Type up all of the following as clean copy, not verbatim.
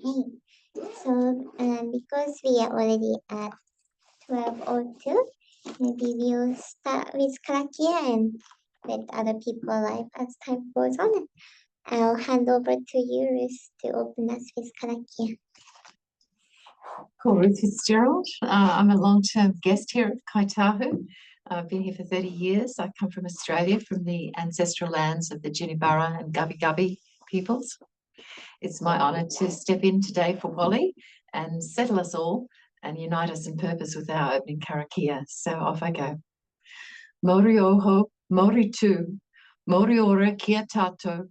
Okay. So, because we are already at 12:02, maybe we'll start with Karakia and let other people live as time goes on. I'll hand over to you, Ruth, to open us with Karakia. Cool, Ruth Fitzgerald. I'm a long-term guest here at Kaitahu. I've been here for 30 years. I come from Australia, from the ancestral lands of the Jinibara and Gubbi Gubbi peoples. It's my honour to step in today for Wally and settle us all and unite us in purpose with our opening karakia. So off I go. Mori oho, mori tu, mori ora kia tato,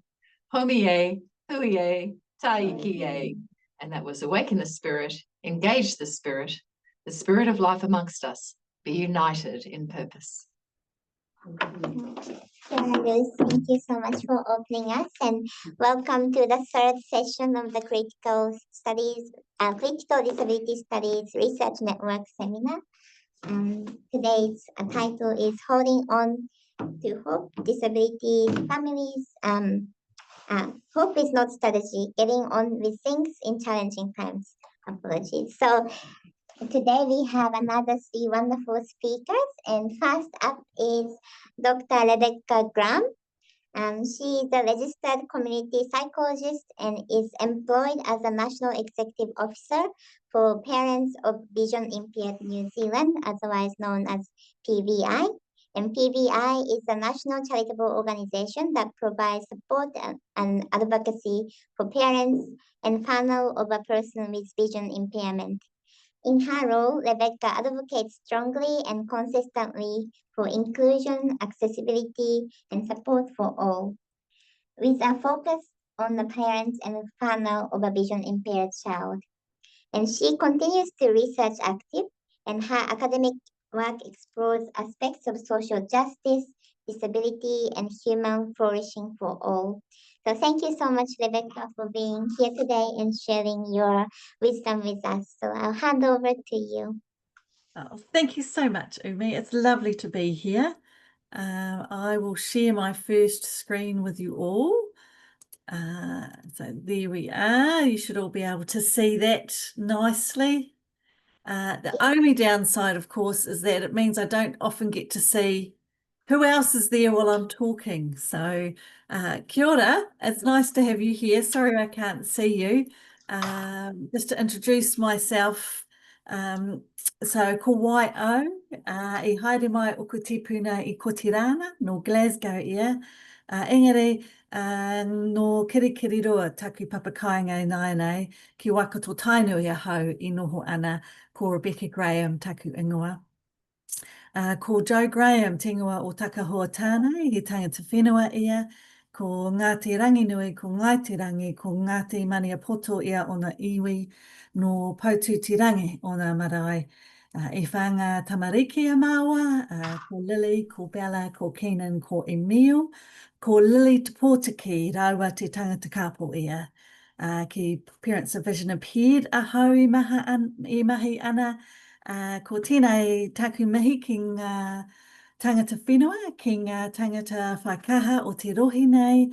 homie, huie, taikie. And that was awaken the spirit, engage the spirit of life amongst us, be united in purpose. Ruth, thank you so much for opening us, and welcome to the third session of the Critical Disability Studies Research Network Seminar. Today's title is Holding On to Hope, Disability Families. Hope is not strategy, getting on with things in challenging times. Apologies. So today we have another three wonderful speakers, and first up is Dr. Rebekah Graham. She is a registered community psychologist and is employed as a National Executive Officer for Parents of Vision Impaired New Zealand, otherwise known as PVI. And PVI is a national charitable organization that provides support and advocacy for parents and families of a person with vision impairment. In her role, Rebekah advocates strongly and consistently for inclusion, accessibility, and support for all, with a focus on the parents and family of a vision impaired child. And she continues to research active, and her academic work explores aspects of social justice, disability, and human flourishing for all. So thank you so much, Rebekah, for being here today and sharing your wisdom with us. So I'll hand over to you. Oh, thank you so much, Umi. It's lovely to be here. I will share my first screen with you all. So there we are. You should all be able to see that nicely. The only downside, of course, is that it means I don't often get to see who else is there while I'm talking. So kia ora, it's nice to have you here. Sorry I can't see you. Just to introduce myself, so ko Waio, I haere mai o ko tipuna I Kotirana, no Glasgow ia. Engari, no kirikiriroa taku papakainga nai ki Waikato Tainui ahau I noho ana ko Rebekah Graham taku ingoa. Ko Joe Graham, tingoa o Takahua Tānei, he tangata whenua ia, ko Ngāti Ranginui, ko Ngaitirangi, ko Ngāti Maniapoto ia o na iwi, no Paututirangi o na marae. I whanga tamariki a māua, ko Lily, ko Bella, ko Keenan, ko Emil, ko Lily Te Pōtiki, raua te tangata kāpo ia. Ki Parents of Vision Impaired ahau I mahi ana, ko tēnei taku mihi ki ngā tangata whenua, ki ngā tangata whakaha o te rohi nei,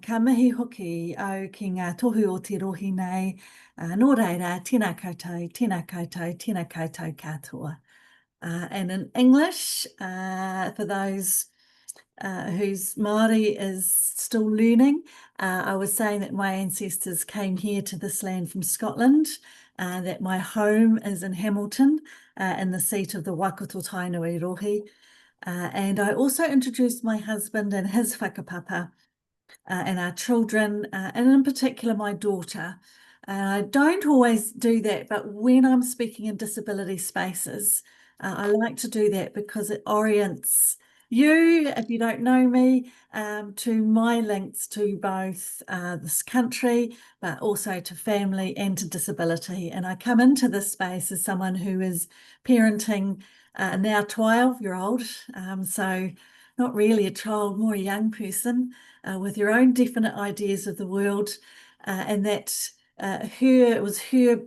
ka mihi hoki au ki ngā tohu o te rohi nei, nō reira, tēnā koutou, tēnā koutou, tēnā koutou katoa. And in English, for those whose Māori is still learning, I was saying that my ancestors came here to this land from Scotland, that my home is in Hamilton, in the seat of the Waikato Tainui Rohi. And I also introduced my husband and his whakapapa, and our children, and in particular my daughter. I don't always do that, but when I'm speaking in disability spaces, I like to do that because it orients you, if you don't know me, to my links to both this country, but also to family and to disability. And I come into this space as someone who is parenting now 12-year-old, so not really a child, more a young person with your own definite ideas of the world, and that it was her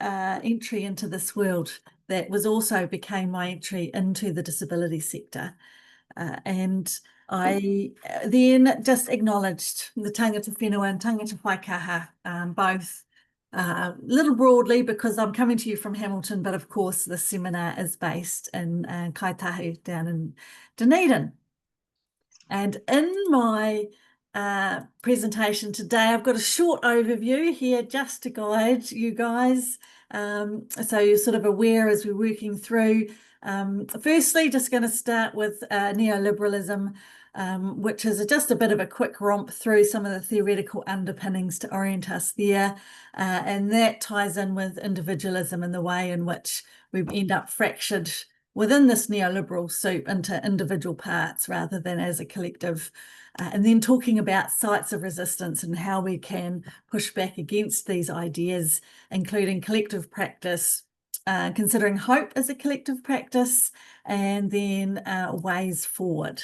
entry into this world that was also became my entry into the disability sector. And I then just acknowledged the tangata whenua and tangata whaikaha, both little broadly because I'm coming to you from Hamilton, but of course the seminar is based in Kaitahu down in Dunedin. And in my presentation today, I've got a short overview here just to guide you guys, so you're sort of aware as we're working through. Firstly, just going to start with neoliberalism, which is just a bit of a quick romp through some of the theoretical underpinnings to orient us there, and that ties in with individualism and the way in which we end up fractured within this neoliberal soup into individual parts rather than as a collective, and then talking about sites of resistance and how we can push back against these ideas, including collective practice, considering hope as a collective practice, and then ways forward.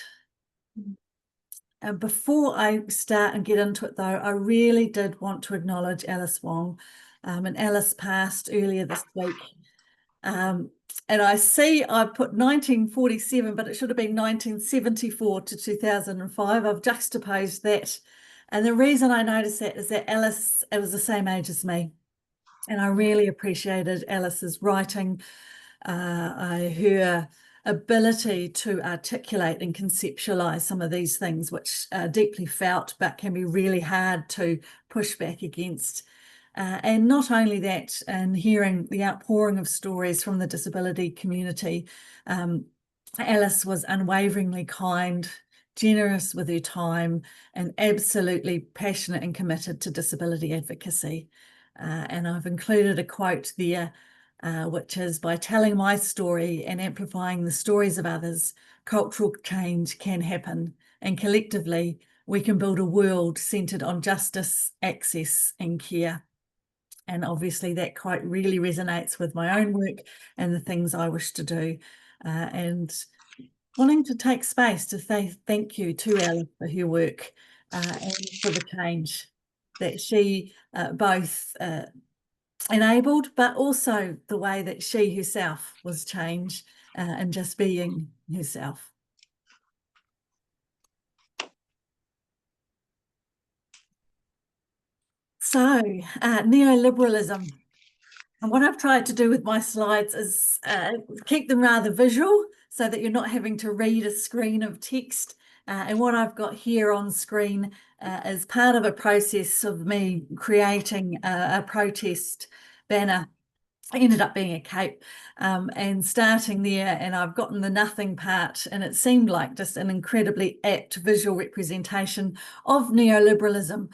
Before I start and get into it though, I really did want to acknowledge Alice Wong, and Alice passed earlier this week. And I see I put 1947, but it should have been 1974 to 2005. I've juxtaposed that. And the reason I noticed that is that Alice, it was the same age as me. And I really appreciated Alice's writing, her ability to articulate and conceptualize some of these things, which are deeply felt, but can be really hard to push back against. And not only that, and hearing the outpouring of stories from the disability community, Alice was unwaveringly kind, generous with her time, and absolutely passionate and committed to disability advocacy. And I've included a quote there, which is, "By telling my story and amplifying the stories of others, cultural change can happen, and collectively we can build a world centred on justice, access and care." And obviously that quite really resonates with my own work and the things I wish to do. And wanting to take space to say thank you to Alice for her work and for the change that she both enabled, but also the way that she herself was changed and just being herself. So, neoliberalism. And what I've tried to do with my slides is keep them rather visual so that you're not having to read a screen of text. And what I've got here on screen is part of a process of me creating a protest banner. It ended up being a cape, and starting there, and I've gotten the nothing part, and it seemed like just an incredibly apt visual representation of neoliberalism.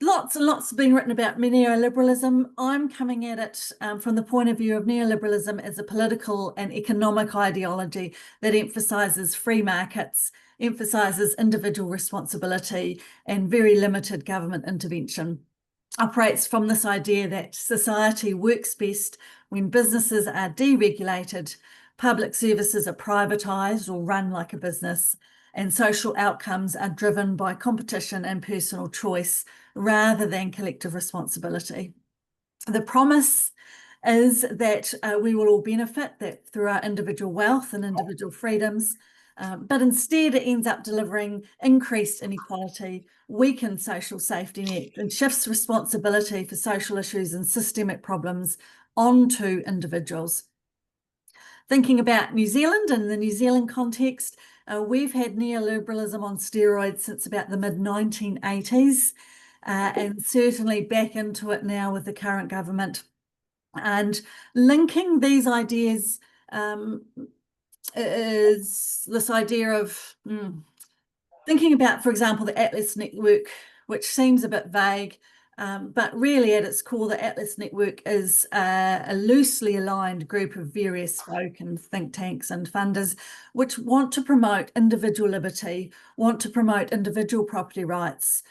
Lots and lots being written about neoliberalism. I'm coming at it from the point of view of neoliberalism as a political and economic ideology that emphasises free markets, emphasises individual responsibility and very limited government intervention. Operates from this idea that society works best when businesses are deregulated, public services are privatised or run like a business, and social outcomes are driven by competition and personal choice rather than collective responsibility. The promise is that we will all benefit that through our individual wealth and individual freedoms, but instead it ends up delivering increased inequality, weakened social safety net, and shifts responsibility for social issues and systemic problems onto individuals. Thinking about New Zealand and the New Zealand context, we've had neoliberalism on steroids since about the mid-1980s, and certainly back into it now with the current government. And linking these ideas is this idea of thinking about, for example, the Atlas Network, which seems a bit vague, but really at its core, the Atlas Network is a loosely aligned group of various folk and think tanks and funders which want to promote individual liberty, want to promote individual property rights,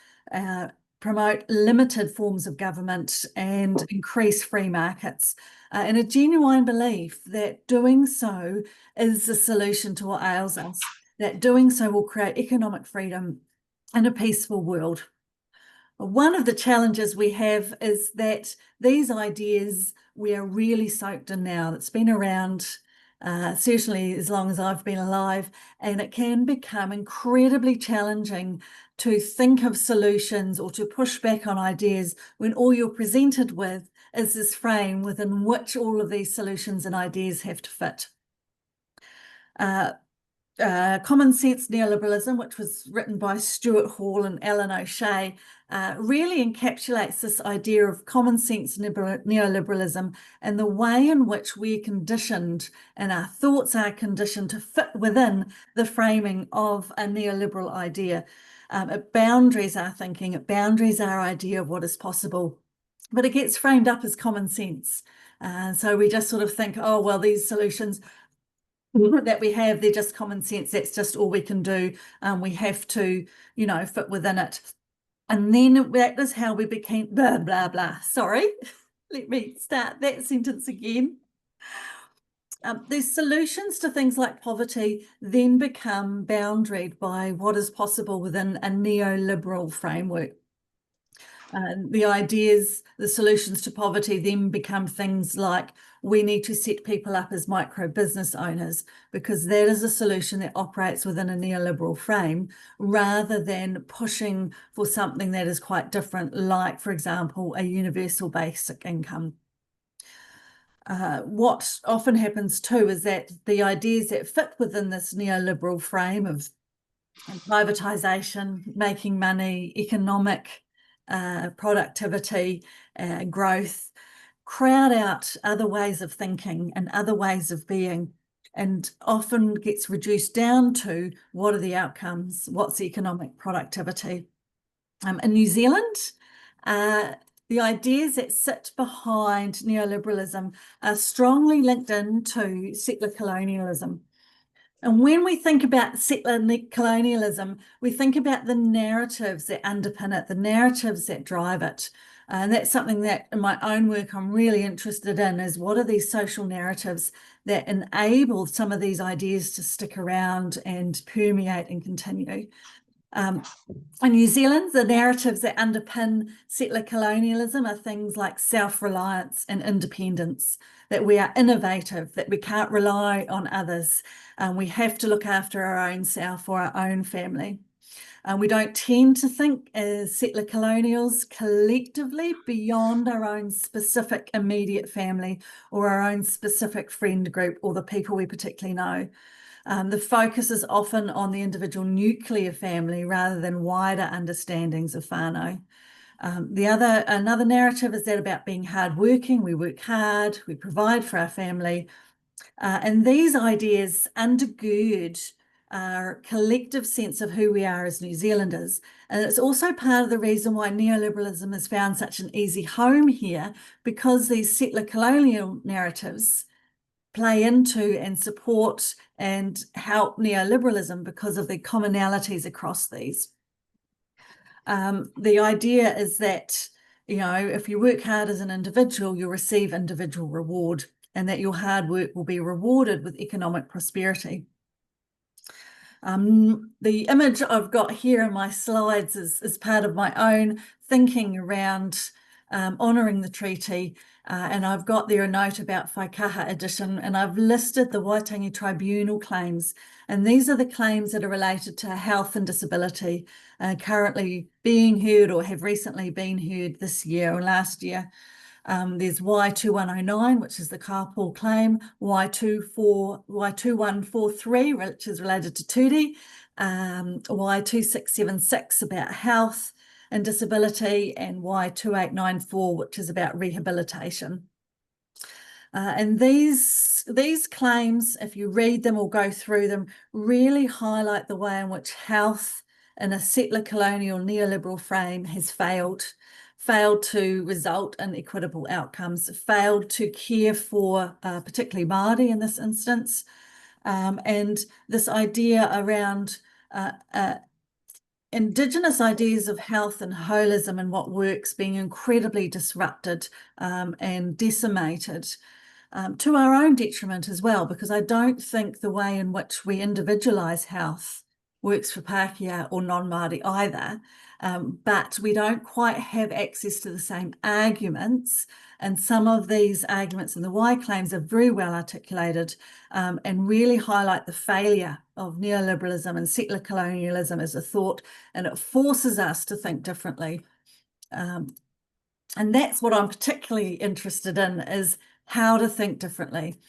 promote limited forms of government and increase free markets, and a genuine belief that doing so is the solution to what ails us, that doing so will create economic freedom and a peaceful world. One of the challenges we have is that these ideas we are really soaked in now. It's been around certainly as long as I've been alive, and it can become incredibly challenging to think of solutions or to push back on ideas when all you're presented with is this frame within which all of these solutions and ideas have to fit. Common Sense Neoliberalism, which was written by Stuart Hall and Alan O'Shea, really encapsulates this idea of common sense neoliberalism and the way in which we're conditioned and our thoughts are conditioned to fit within the framing of a neoliberal idea. It boundaries our thinking, it boundaries our idea of what is possible, but it gets framed up as common sense. So we just sort of think, oh, well, these solutions that we have, they're just common sense, that's just all we can do. We have to, fit within it. And then that is how we became blah, blah, blah. Sorry, let me start that sentence again. These solutions to things like poverty then become boundaried by what is possible within a neoliberal framework. The ideas, the solutions to poverty then become things like we need to set people up as micro business owners, because that is a solution that operates within a neoliberal frame, rather than pushing for something that is quite different, like, for example, a universal basic income. What often happens too is that the ideas that fit within this neoliberal frame of privatisation, making money, economic productivity, growth, crowd out other ways of thinking and other ways of being, and often gets reduced down to what are the outcomes, what's economic productivity. In New Zealand, the ideas that sit behind neoliberalism are strongly linked into settler colonialism. And when we think about settler colonialism, we think about the narratives that underpin it, the narratives that drive it. And that's something that in my own work I'm really interested in, is what are these social narratives that enable some of these ideas to stick around and permeate and continue. In New Zealand, the narratives that underpin settler colonialism are things like self-reliance and independence, that we are innovative, that we can't rely on others, and we have to look after our own self or our own family. We don't tend to think as settler colonials collectively beyond our own specific immediate family or our own specific friend group or the people we particularly know. The focus is often on the individual nuclear family rather than wider understandings of whānau. Another narrative is that about being hardworking. We work hard, we provide for our family. And these ideas undergird our collective sense of who we are as New Zealanders. And it's also part of the reason why neoliberalism has found such an easy home here, because these settler colonial narratives play into and support and help neoliberalism because of the commonalities across these. The idea is that, if you work hard as an individual, you'll receive individual reward, and that your hard work will be rewarded with economic prosperity. The image I've got here in my slides is part of my own thinking around honouring the treaty, and I've got there a note about Whaikaha edition, and I've listed the Waitangi Tribunal claims, and these are the claims that are related to health and disability, currently being heard or have recently been heard this year or last year. There's Y2109, which is the carpool claim, Y2143, which is related to Tūri, Y2676 about health and disability, and Y2894, which is about rehabilitation. And these claims, if you read them or go through them, really highlight the way in which health in a settler colonial neoliberal frame has failed to result in equitable outcomes, failed to care for particularly Māori in this instance. And this idea around Indigenous ideas of health and holism and what works being incredibly disrupted and decimated, to our own detriment as well, because I don't think the way in which we individualise health works for Pākehā or non-Māori either, but we don't quite have access to the same arguments, and some of these arguments in the why claims are very well articulated and really highlight the failure of neoliberalism and settler colonialism as a thought, and it forces us to think differently. And that's what I'm particularly interested in, is how to think differently.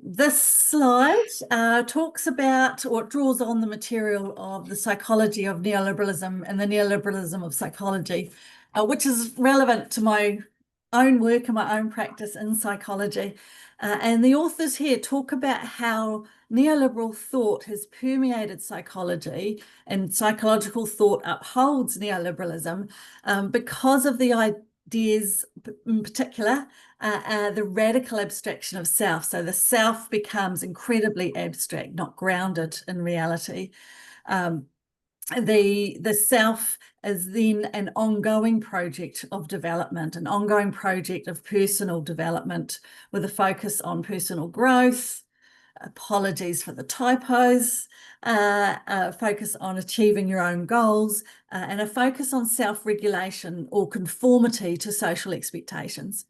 This slide talks about, or draws on the material of the psychology of neoliberalism and the neoliberalism of psychology, which is relevant to my own work and my own practice in psychology. And the authors here talk about how neoliberal thought has permeated psychology, and psychological thought upholds neoliberalism because of the ideas, in particular, the radical abstraction of self. So the self becomes incredibly abstract, not grounded in reality. The self is then an ongoing project of development, an ongoing project of personal development with a focus on personal growth, apologies for the typos, focus on achieving your own goals, and a focus on self-regulation or conformity to social expectations.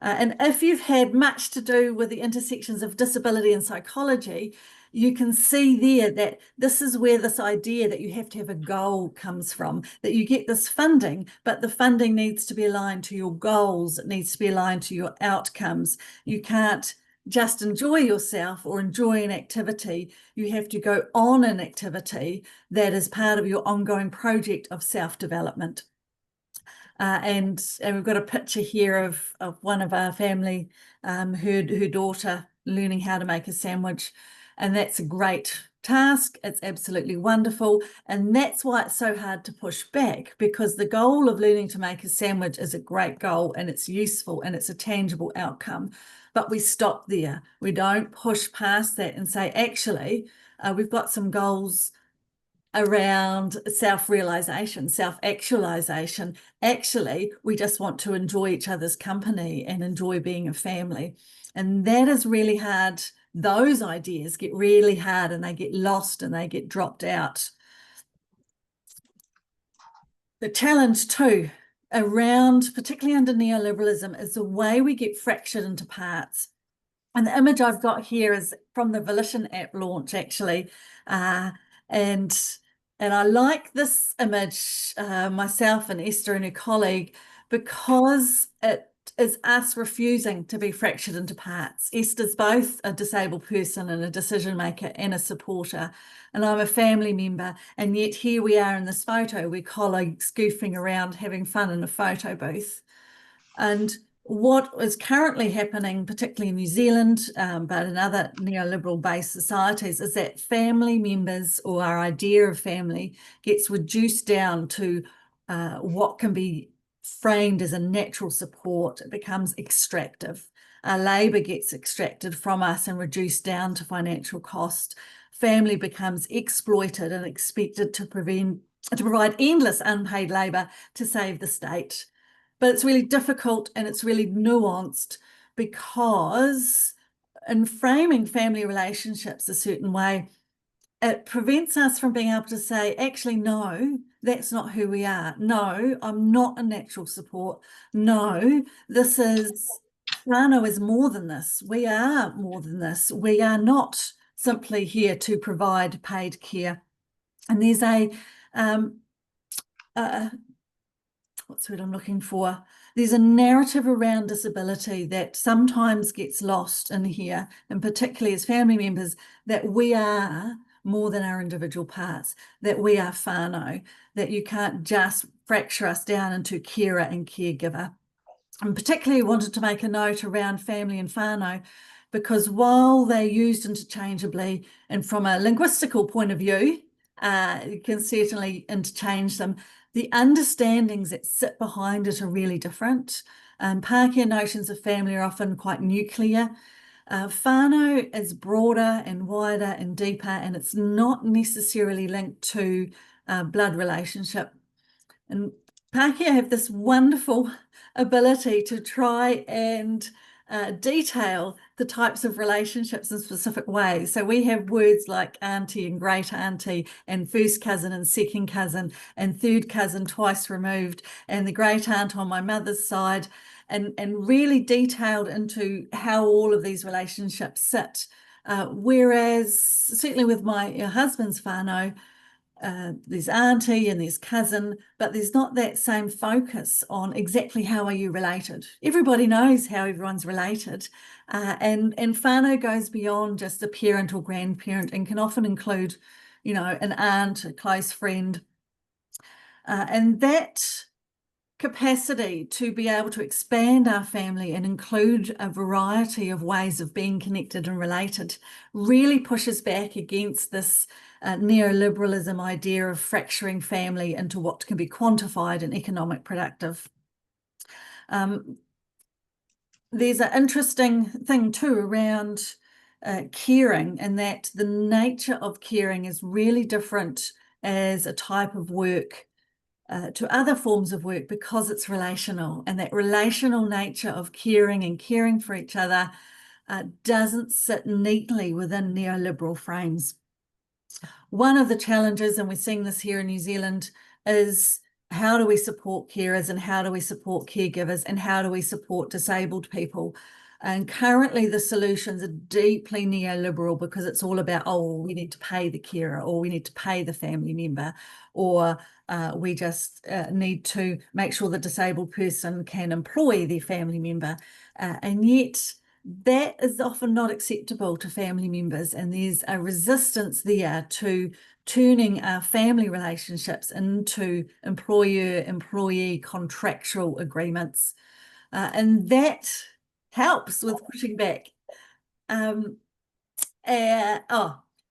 And if you've had much to do with the intersections of disability and psychology, you can see there that this is where this idea that you have to have a goal comes from, that you get this funding, but the funding needs to be aligned to your goals. It needs to be aligned to your outcomes. You can't just enjoy yourself or enjoy an activity. You have to go on an activity that is part of your ongoing project of self-development. And we've got a picture here of one of our family, her daughter learning how to make a sandwich, and that's a great task. It's absolutely wonderful, and that's why it's so hard to push back, because the goal of learning to make a sandwich is a great goal, and it's useful, and it's a tangible outcome. But we stop there. We don't push past that and say, actually, we've got some goals around self-realization, self-actualization. Actually, we just want to enjoy each other's company and enjoy being a family. And that is really hard. Those ideas get really hard, and they get lost and they get dropped out. The challenge too around, particularly under neoliberalism, is the way we get fractured into parts. And the image I've got here is from the Volition app launch, actually. And I like this image, myself and Esther and her colleague, because it is us refusing to be fractured into parts. Esther's both a disabled person and a decision maker and a supporter, and I'm a family member, and yet here we are in this photo, we're colleagues goofing around having fun in a photo booth. And what is currently happening, particularly in New Zealand, but in other neoliberal-based societies, is that family members, or our idea of family, gets reduced down to what can be framed as a natural support. It becomes extractive. Our labour gets extracted from us and reduced down to financial cost. Family becomes exploited and expected to provide endless unpaid labour to save the state. But it's really difficult and it's really nuanced, because in framing family relationships a certain way, it prevents us from being able to say, actually, no, that's not who we are. No, I'm not a natural support. No, this is, whānau is more than this. We are more than this. We are not simply here to provide paid care. And there's what's what I'm looking for? There's a narrative around disability that sometimes gets lost in here, and particularly as family members, that we are more than our individual parts, that we are whānau, that you can't just fracture us down into carer and caregiver. And particularly wanted to make a note around family and whānau, because while they're used interchangeably, and from a linguistical point of view, you can certainly interchange them, the understandings that sit behind it are really different. Pākehā notions of family are often quite nuclear. Whānau is broader and wider and deeper, and it's not necessarily linked to blood relationship. And Pākehā have this wonderful ability to try and detail the types of relationships in specific ways. So we have words like auntie and great auntie and first cousin and second cousin and third cousin twice removed and the great aunt on my mother's side, and really detailed into how all of these relationships sit. Whereas certainly with my husband's whānau, there's auntie and there's cousin, but there's not that same focus on exactly how are you related. Everybody knows how everyone's related, and whānau goes beyond just a parent or grandparent and can often include, you know, an aunt, a close friend, and that capacity to be able to expand our family and include a variety of ways of being connected and related really pushes back against this neoliberalism idea of fracturing family into what can be quantified and economic productive. There's an interesting thing too around caring, and that the nature of caring is really different as a type of work to other forms of work because it's relational, and that relational nature of caring and caring for each other doesn't sit neatly within neoliberal frames. One of the challenges, and we're seeing this here in New Zealand, is how do we support carers and how do we support caregivers and how do we support disabled people? And currently the solutions are deeply neoliberal because it's all about, oh, we need to pay the carer, or we need to pay the family member, or we just need to make sure the disabled person can employ their family member. And yet that is often not acceptable to family members, and there's a resistance there to turning our family relationships into employer-employee contractual agreements. And that helps with pushing back.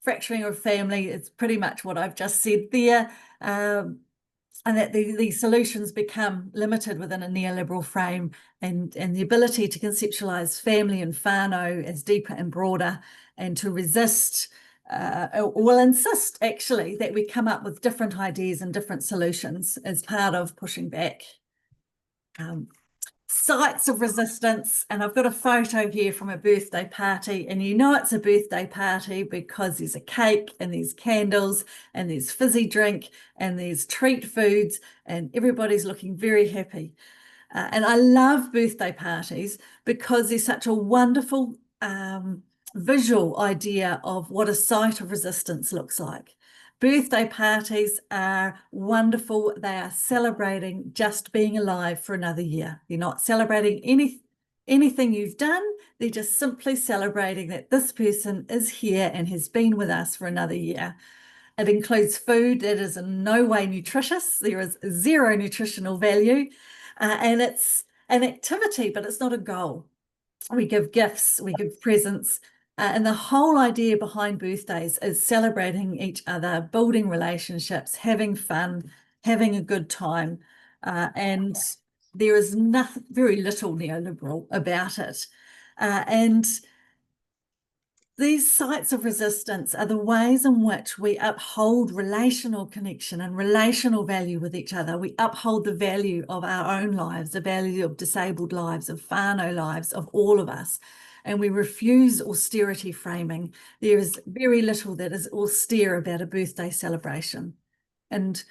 Fracturing of family is pretty much what I've just said there. And that these solutions become limited within a neoliberal frame, and the ability to conceptualize family and whānau as deeper and broader, and to resist will insist actually that we come up with different ideas and different solutions as part of pushing back. Sites of resistance, and I've got a photo here from a birthday party, and you know it's a birthday party because there's a cake and there's candles and there's fizzy drink and there's treat foods and everybody's looking very happy. And I love birthday parties because there's such a wonderful visual idea of what a site of resistance looks like. Birthday parties are wonderful. They are celebrating just being alive for another year. They're not celebrating anything you've done. They're just simply celebrating that this person is here and has been with us for another year. It includes food that is in no way nutritious. There is zero nutritional value. And it's an activity, but it's not a goal. We give gifts, we give presents. And the whole idea behind birthdays is celebrating each other, building relationships, having fun, having a good time. And there is very little neoliberal about it. And these sites of resistance are the ways in which we uphold relational connection and relational value with each other. We uphold the value of our own lives, the value of disabled lives, of whānau lives, of all of us. And we refuse austerity framing. There is very little that is austere about a birthday celebration. And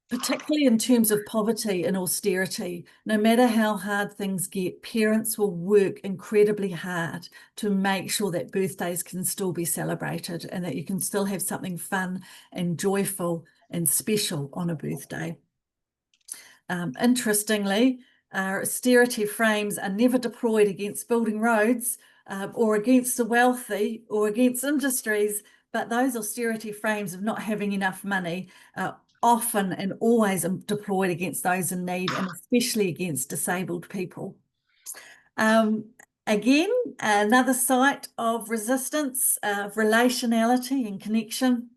particularly in terms of poverty and austerity, no matter how hard things get, parents will work incredibly hard to make sure that birthdays can still be celebrated and that you can still have something fun and joyful and special on a birthday. Interestingly, our austerity frames are never deployed against building roads or against the wealthy or against industries, but those austerity frames of not having enough money often and always deployed against those in need, and especially against disabled people. Again, another site of resistance, of relationality and connection.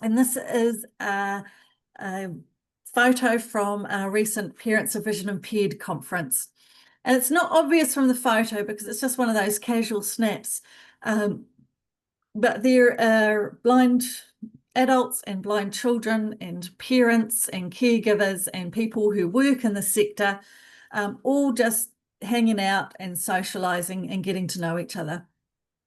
And this is a photo from our recent Parents of Vision Impaired conference. And it's not obvious from the photo because it's just one of those casual snaps. But there are blind adults and blind children and parents and caregivers and people who work in the sector, all just hanging out and socializing and getting to know each other.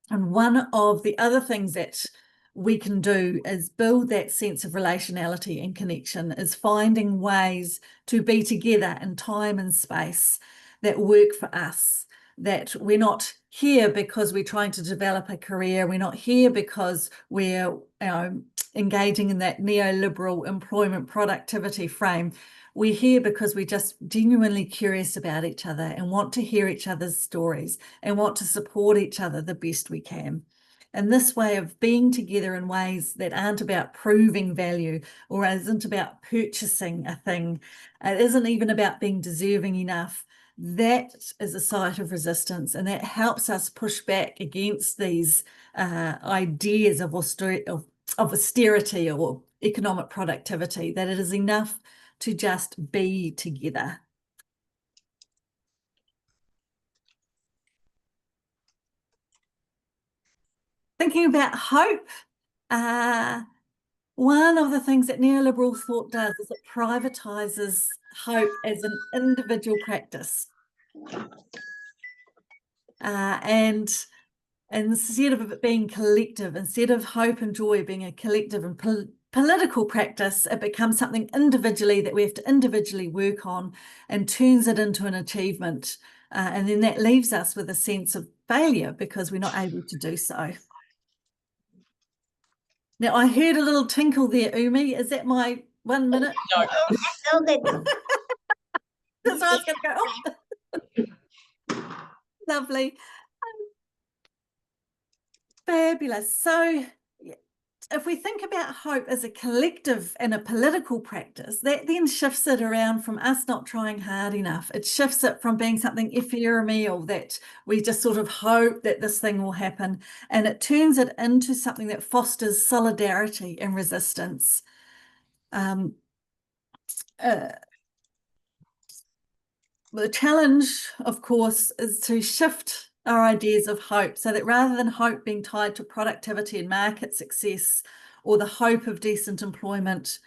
And one of the other things that we can do is build that sense of relationality and connection, is finding ways to be together in time and space that work for us, that we're not here because we're trying to develop a career, we're not here because we're engaging in that neoliberal employment productivity frame. We're here because we're just genuinely curious about each other and want to hear each other's stories and want to support each other the best we can. And this way of being together in ways that aren't about proving value or isn't about purchasing a thing, it isn't even about being deserving enough, that is a site of resistance, and that helps us push back against these ideas of austerity or economic productivity, that it is enough to just be together. Thinking about hope, one of the things that neoliberal thought does is it privatizes hope as an individual practice. And instead of it being collective, instead of hope and joy being a collective and political practice, it becomes something individually that we have to individually work on, and turns it into an achievement. And then that leaves us with a sense of failure because we're not able to do so. Now, I heard a little tinkle there, Umi. Is that my 1 minute? No. So good. That's why I was going to go, oh. Lovely. Fabulous. So if we think about hope as a collective and a political practice, that then shifts it around from us not trying hard enough. It shifts it from being something ephemeral that we just sort of hope that this thing will happen, and it turns it into something that fosters solidarity and resistance. The challenge, of course, is to shift our ideas of hope so that rather than hope being tied to productivity and market success or the hope of decent employment,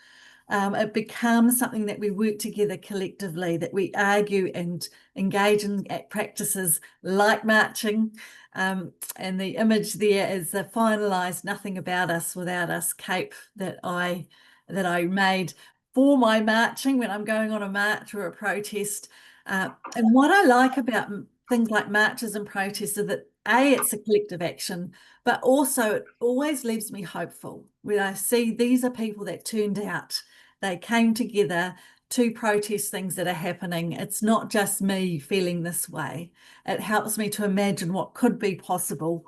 it becomes something that we work together collectively, that we argue and engage in practices like marching. And the image there is the finalised "Nothing About Us Without Us" cape that I made for my marching when I'm going on a march or a protest. And what I like about things like marches and protests is that it's a collective action, but also it always leaves me hopeful when I see these are people that turned out. They came together to protest things that are happening. It's not just me feeling this way. It helps me to imagine what could be possible,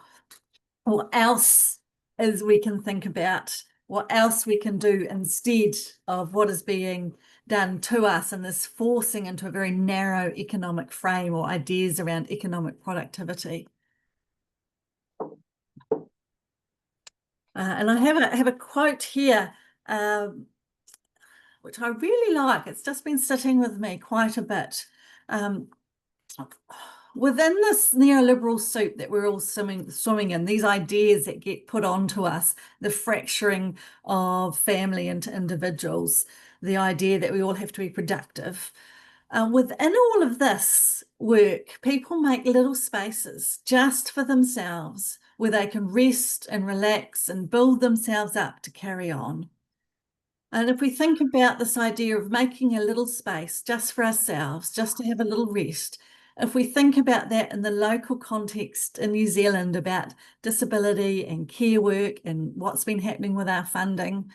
what else is we can think about, what else we can do instead of what is being done to us, and this forcing into a very narrow economic frame or ideas around economic productivity. And I have a quote here, which I really like. It's just been sitting with me quite a bit. Within this neoliberal soup that we're all swimming in, these ideas that get put onto us, the fracturing of family into individuals, the idea that we all have to be productive. Within all of this work, people make little spaces just for themselves where they can rest and relax and build themselves up to carry on. And if we think about this idea of making a little space just for ourselves, just to have a little rest, if we think about that in the local context in New Zealand about disability and care work and what's been happening with our funding,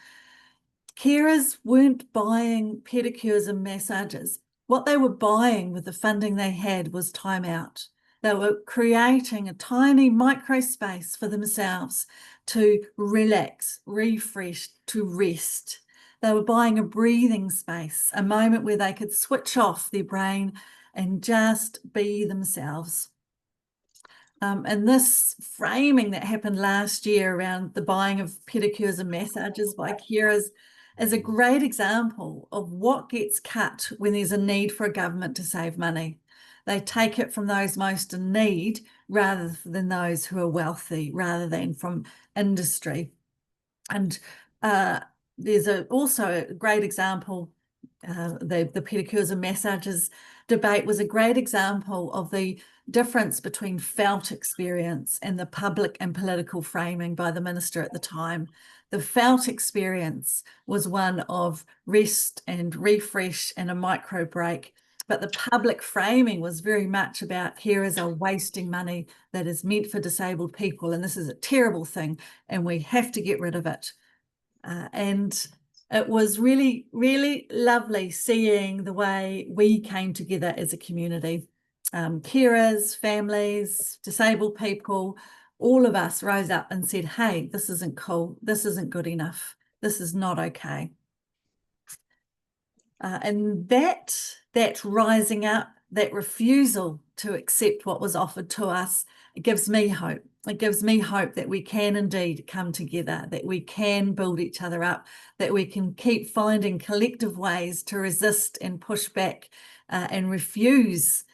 carers weren't buying pedicures and massages. What they were buying with the funding they had was time out. They were creating a tiny micro space for themselves to relax, refresh, to rest. They were buying a breathing space, a moment where they could switch off their brain and just be themselves. And this framing that happened last year around the buying of pedicures and massages by carers is a great example of what gets cut when there's a need for a government to save money. They take it from those most in need rather than those who are wealthy, rather than from industry. And there's also a great example the pedicures and massages debate was a great example of the difference between felt experience and the public and political framing by the minister at the time. The felt experience was one of rest and refresh and a micro break, but the public framing was very much about here is a wasting money that is meant for disabled people, and this is a terrible thing, and we have to get rid of it. And it was really, really lovely seeing the way we came together as a community. Carers, families, disabled people, all of us rose up and said, hey, this isn't cool. This isn't good enough. This is not okay. And that rising up, that refusal to accept what was offered to us, it gives me hope. It gives me hope that we can indeed come together, that we can build each other up, that we can keep finding collective ways to resist and push back and refuse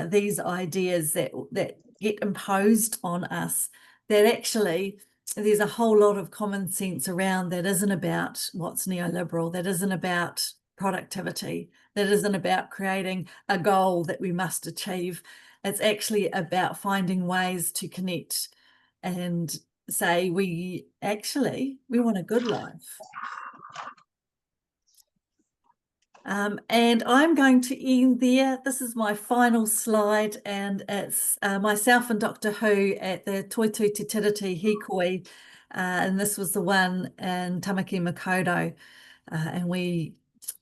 these ideas that get imposed on us, that actually there's a whole lot of common sense around that isn't about what's neoliberal, that isn't about productivity, that isn't about creating a goal that we must achieve. It's actually about finding ways to connect and say we want a good life. And I'm going to end there. This is my final slide, and it's myself and Dr. Who at the Toitū Te Tiriti Hikoi, and this was the one in Tamaki Makaurau, and we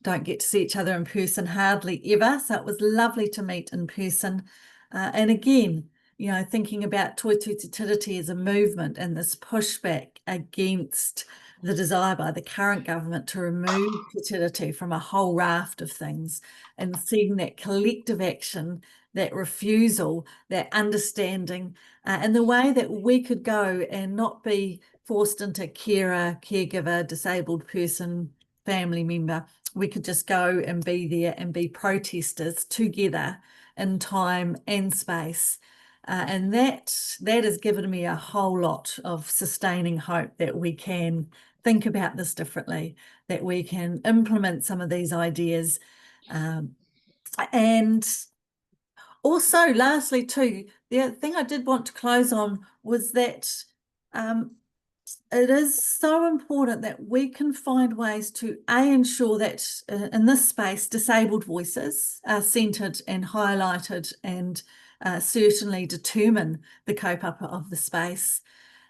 don't get to see each other in person hardly ever, so it was lovely to meet in person. And again, you know, thinking about Toitū Te Tiriti as a movement and this pushback against the desire by the current government to remove Te Tiriti from a whole raft of things, and seeing that collective action, that refusal, that understanding, and the way that we could go and not be forced into carer, caregiver, disabled person, family member. We could just go and be there and be protesters together in time and space. And that has given me a whole lot of sustaining hope that we can think about this differently, that we can implement some of these ideas. And also, lastly, too, the other thing I did want to close on was that it is so important that we can find ways to ensure that in this space disabled voices are centred and highlighted and certainly determine the kaupapa of the space,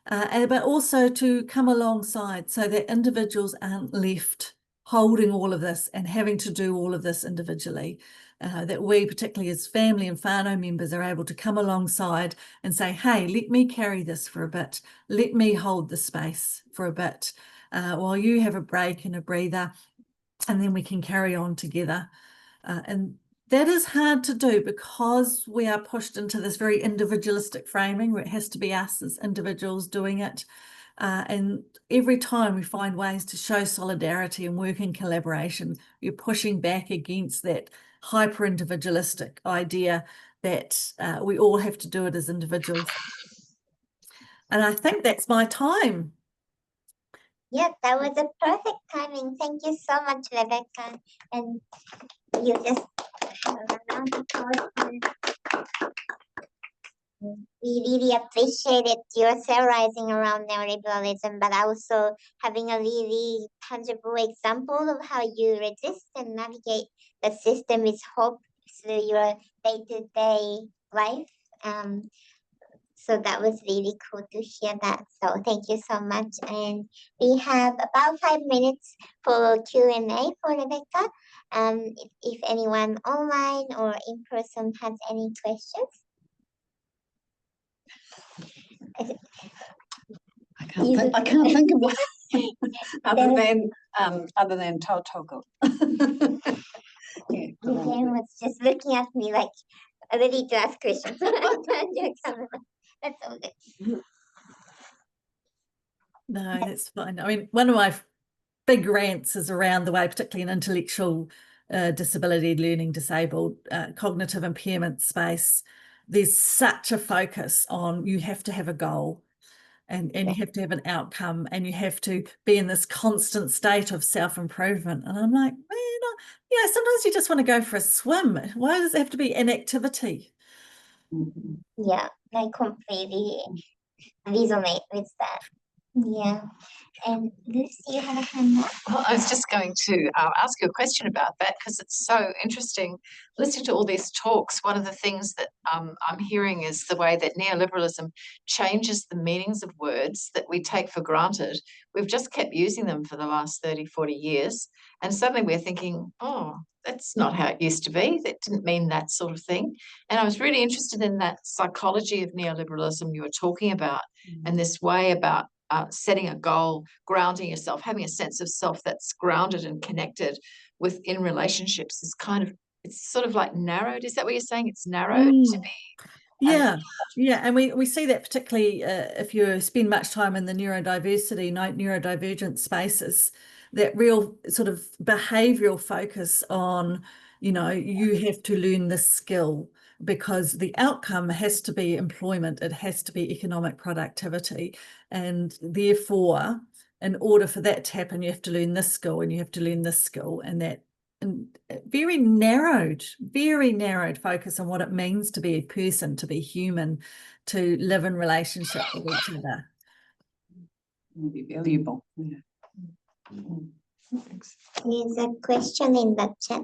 but also to come alongside so that individuals aren't left holding all of this and having to do all of this individually. That we, particularly as family and whānau members, are able to come alongside and say, hey, let me carry this for a bit. Let me hold the space for a bit while you have a break and a breather, and then we can carry on together. And that is hard to do because we are pushed into this very individualistic framing where it has to be us as individuals doing it. And every time we find ways to show solidarity and work in collaboration, we're pushing back against that hyper-individualistic idea that we all have to do it as individuals. And I think that's my time. Yes, that was a perfect timing. Thank you so much, Rebekah. And you just have a round of applause. We really appreciated your theorizing around neoliberalism, but also having a really tangible example of how you resist and navigate the system with hope through your day-to-day life. So that was really cool to hear that. So thank you so much. And we have about 5 minutes for Q&A for Rebekah. If anyone online or in person has any questions. I can't think of one other than tautoko. Jen was just looking at me like ready to ask questions. That's all good. No, that's fine. I mean, one of my big rants is around the way, particularly in intellectual disability, learning disabled, cognitive impairment space, there's such a focus on you have to have a goal and you have to have an outcome and you have to be in this constant state of self-improvement. And I'm like, man, you know, sometimes you just want to go for a swim. Why does it have to be an activity? Yeah, I completely resonate with that. Yeah. And Lucy, you have a hand up? Well, I was just going to ask you a question about that because it's so interesting listening to all these talks. One of the things that I'm hearing is the way that neoliberalism changes the meanings of words that we take for granted. We've just kept using them for the last 30, 40 years. And suddenly we're thinking, oh, that's not how it used to be. That didn't mean that sort of thing. And I was really interested in that psychology of neoliberalism you were talking about and this way about setting a goal, grounding yourself, having a sense of self that's grounded and connected within relationships is kind of, it's sort of like narrowed. Is that what you're saying? It's narrowed to be. Yeah, yeah, and we see that particularly if you spend much time in the neurodivergent spaces, that real sort of behavioral focus on, you know, you have to learn this skill because the outcome has to be employment, it has to be economic productivity, and therefore, in order for that to happen, you have to learn this skill and you have to learn this skill, and that very narrowed focus on what it means to be a person, to be human, to live in relationship with each other. Be valuable. Yeah. There's a question in the chat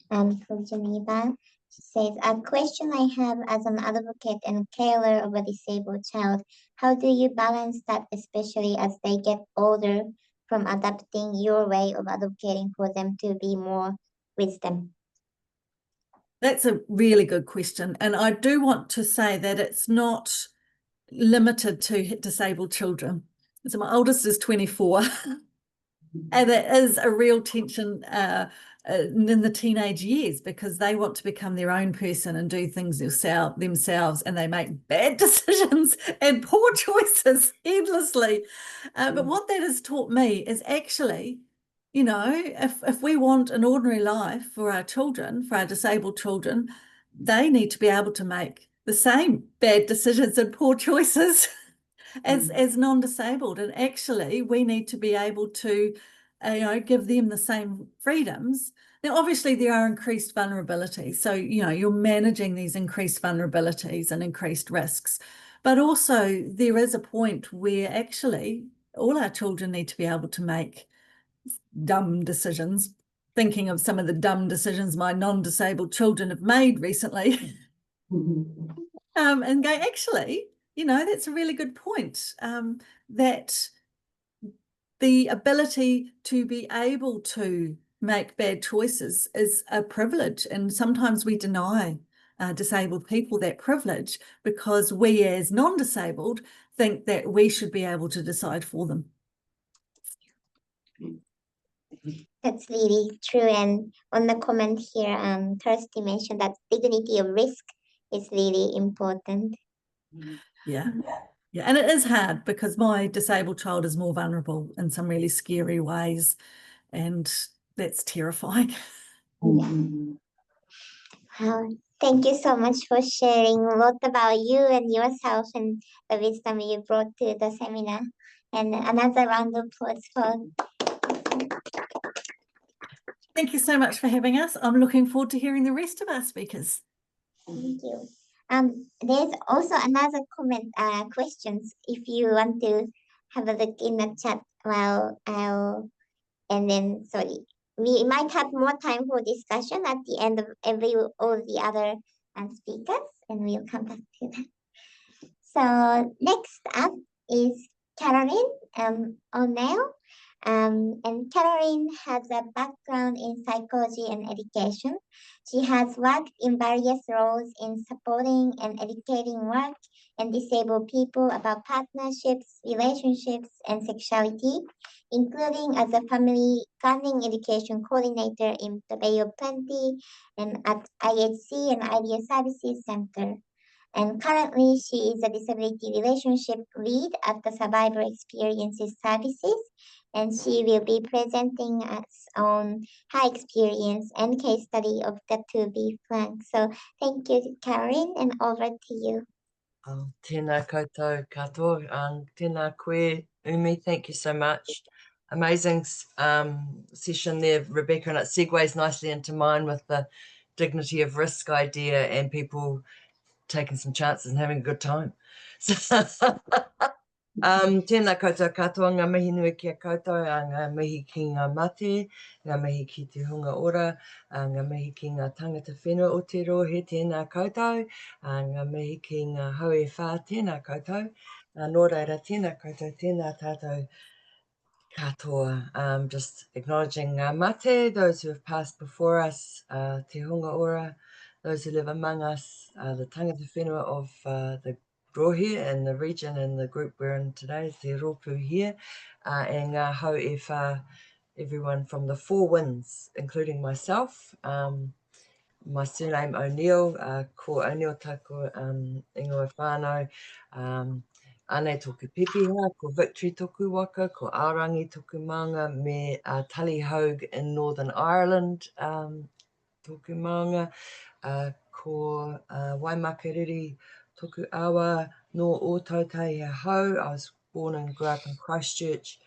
from Geneva. She says, a question I have as an advocate and carer of a disabled child, how do you balance that, especially as they get older, from adapting your way of advocating for them to be more wisdom? That's a really good question. And I do want to say that it's not limited to disabled children. So my oldest is 24. And it is a real tension in the teenage years because they want to become their own person and do things themselves, and they make bad decisions and poor choices endlessly. But what that has taught me is actually, you know, if we want an ordinary life for our children, for our disabled children, they need to be able to make the same bad decisions and poor choices as non-disabled, and actually we need to be able to you know, give them the same freedoms. Now obviously there are increased vulnerabilities, so you know, you're managing these increased vulnerabilities and increased risks, but also there is a point where actually all our children need to be able to make dumb decisions. Thinking of some of the dumb decisions my non-disabled children have made recently. And go, actually, you know, that's a really good point, that the ability to be able to make bad choices is a privilege. And sometimes we deny disabled people that privilege because we as non-disabled think that we should be able to decide for them. That's really true. And on the comment here, Kirsty mentioned that dignity of risk is really important. Yeah. Yeah, and it is hard because my disabled child is more vulnerable in some really scary ways, and that's terrifying. Wow, thank you so much for sharing a lot about you and yourself and the wisdom you brought to the seminar. And another round of applause for. Thank you so much for having us. I'm looking forward to hearing the rest of our speakers. Thank you. There's also another comment, questions, if you want to have a look in the chat while and then, sorry, we might have more time for discussion at the end of all the other speakers, and we'll come back to that. So next up is Carolyn O'Neill. And Carolyn has a background in psychology and education. She has worked in various roles in supporting and educating work and disabled people about partnerships, relationships, and sexuality, including as a family planning education coordinator in the Bay of Plenty and at IHC and Idea Services Center. And currently, she is a disability relationship lead at the Survivor Experiences Services, and she will be presenting us on her experience and case study of the 2B flank. So thank you, Karen, and over to you. Tēnā koutou katoa, tēnā koe, Umi, thank you so much amazing session there, Rebekah, and it segues nicely into mine with the dignity of risk idea and people taking some chances and having a good time. Tēnā koutou katoa, ngā mihi nui kia koutou, ngā mihi ki ngā mate, ngā mihi ki te hunga ora, ngā mihi ki ngā tangata whenua o te rohe, tēnā koutou, ngā mihi ki ngā haue whā, tēnā koutou, nō reira, tēnā koutou, tēnā tātou katoa. Just acknowledging ngā mate, those who have passed before us, te hunga ora, those who live among us, the tangata whenua of the rohe and the region and the group we're in today, te rōpū here, and ngā hau e whā, everyone from the four winds, including myself. My surname O'Neill, ko O'Neill tako ingoa whānau, anei toku pepeha, ko Victory toku waka, ko Aorangi toku maunga, me Tully Hogue in Northern Ireland toku maunga, ko Waimakariri toku awa, no o Tautei Hau. I was born and grew up in Christchurch.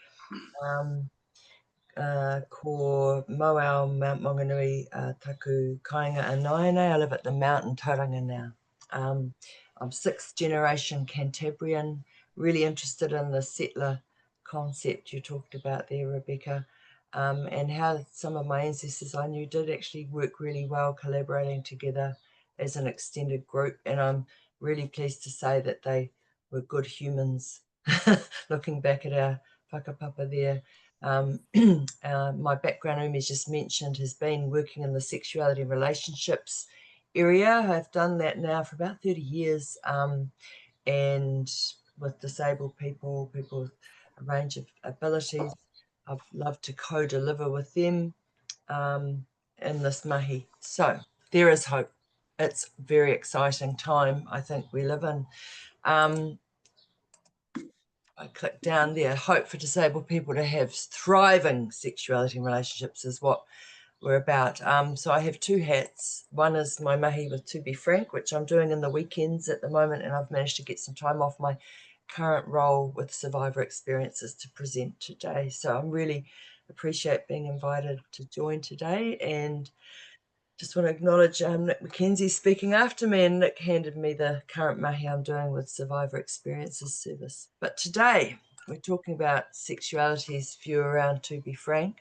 Ko Moao Mount Maunganui taku kāinga anaine. I live at the mountain Tauranga now. I'm sixth generation Cantabrian, really interested in the settler concept you talked about there, Rebekah, and how some of my ancestors I knew did actually work really well collaborating together as an extended group, and I'm really pleased to say that they were good humans. Looking back at our whakapapa there. My background, Umi's just mentioned, has been working in the sexuality and relationships area. I've done that now for about 30 years, and with disabled people, people with a range of abilities. I've loved to co-deliver with them in this mahi. So there is hope. It's a very exciting time I think we live in. I click down there, hope for disabled people to have thriving sexuality and relationships is what we're about. So I have two hats. One is my mahi with To Be Frank, which I'm doing in the weekends at the moment, and I've managed to get some time off my current role with Survivor Experiences to present today. So I'm really appreciate being invited to join today, and just want to acknowledge Nick McKenzie speaking after me, and Nick handed me the current mahi I'm doing with Survivor Experiences service. But today we're talking about sexuality's view around To Be Frank,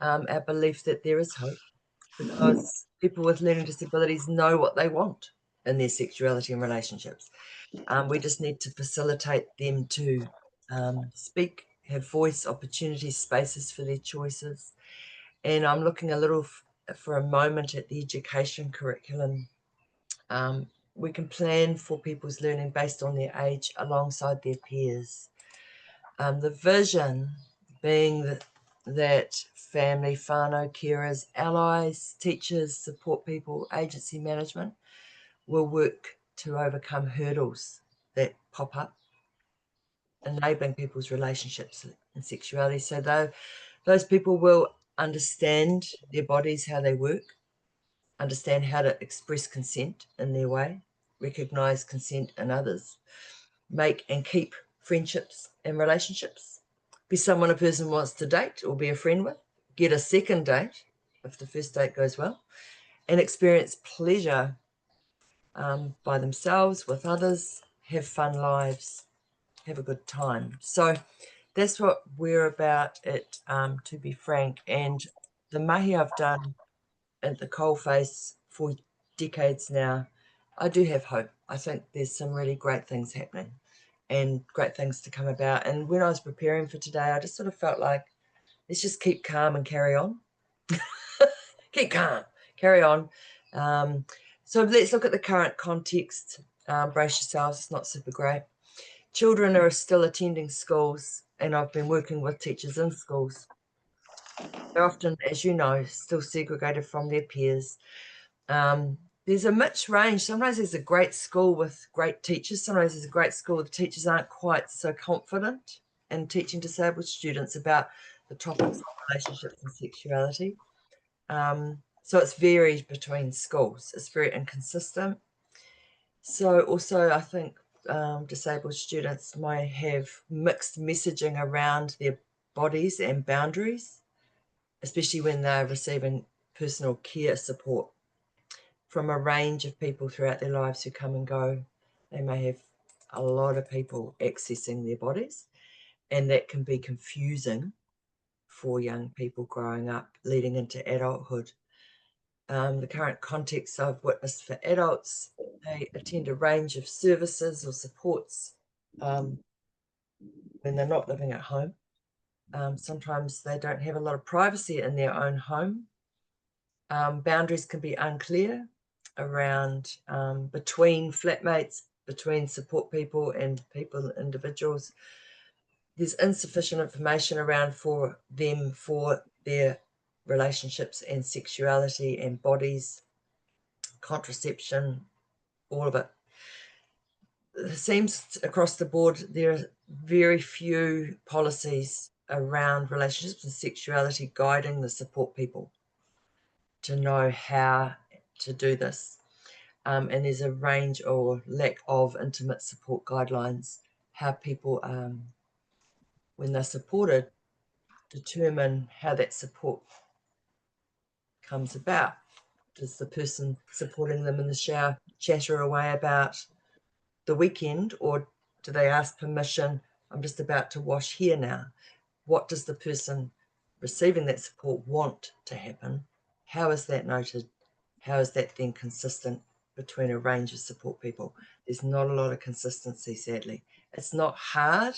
our belief that there is hope because people with learning disabilities know what they want in their sexuality and relationships. We just need to facilitate them to speak, have voice, opportunities, spaces for their choices. And I'm looking a little for a moment at the education curriculum. We can plan for people's learning based on their age alongside their peers. The vision being that family, whānau, carers, allies, teachers, support people, agency management will work to overcome hurdles that pop up, enabling people's relationships and sexuality. So those people will understand their bodies, how they work, understand how to express consent in their way, recognise consent in others, make and keep friendships and relationships, be someone a person wants to date or be a friend with, get a second date if the first date goes well, and experience pleasure by themselves, with others, have fun lives, have a good time. So that's what we're about at To Be Frank. And the mahi I've done at the coalface for decades now, I do have hope. I think there's some really great things happening and great things to come about. And when I was preparing for today, I just sort of felt like, let's just keep calm and carry on. Keep calm, carry on. So let's look at the current context. Brace yourselves, it's not super great. Children are still attending schools, and I've been working with teachers in schools. They're often, as you know, still segregated from their peers. There's a mixed range. Sometimes there's a great school with great teachers. Sometimes there's a great school with teachers aren't quite so confident in teaching disabled students about the topics of relationships and sexuality. So it's varied between schools. It's very inconsistent. So also I think disabled students might have mixed messaging around their bodies and boundaries, especially when they're receiving personal care support from a range of people throughout their lives who come and go. They may have a lot of people accessing their bodies, and that can be confusing for young people growing up, leading into adulthood. The current context I've witnessed for adults, they attend a range of services or supports when they're not living at home. Sometimes they don't have a lot of privacy in their own home. Boundaries can be unclear around between flatmates, between support people and people, individuals. There's insufficient information around for them for their relationships and sexuality and bodies, contraception, all of it. It seems across the board there are very few policies around relationships and sexuality guiding the support people to know how to do this. And there's a range or lack of intimate support guidelines, how people, when they're supported, determine how that support comes about. Does the person supporting them in the shower chatter away about the weekend, or do they ask permission? I'm just about to wash here now. What does the person receiving that support want to happen? How is that noted? How is that then consistent between a range of support people? There's not a lot of consistency, sadly. It's not hard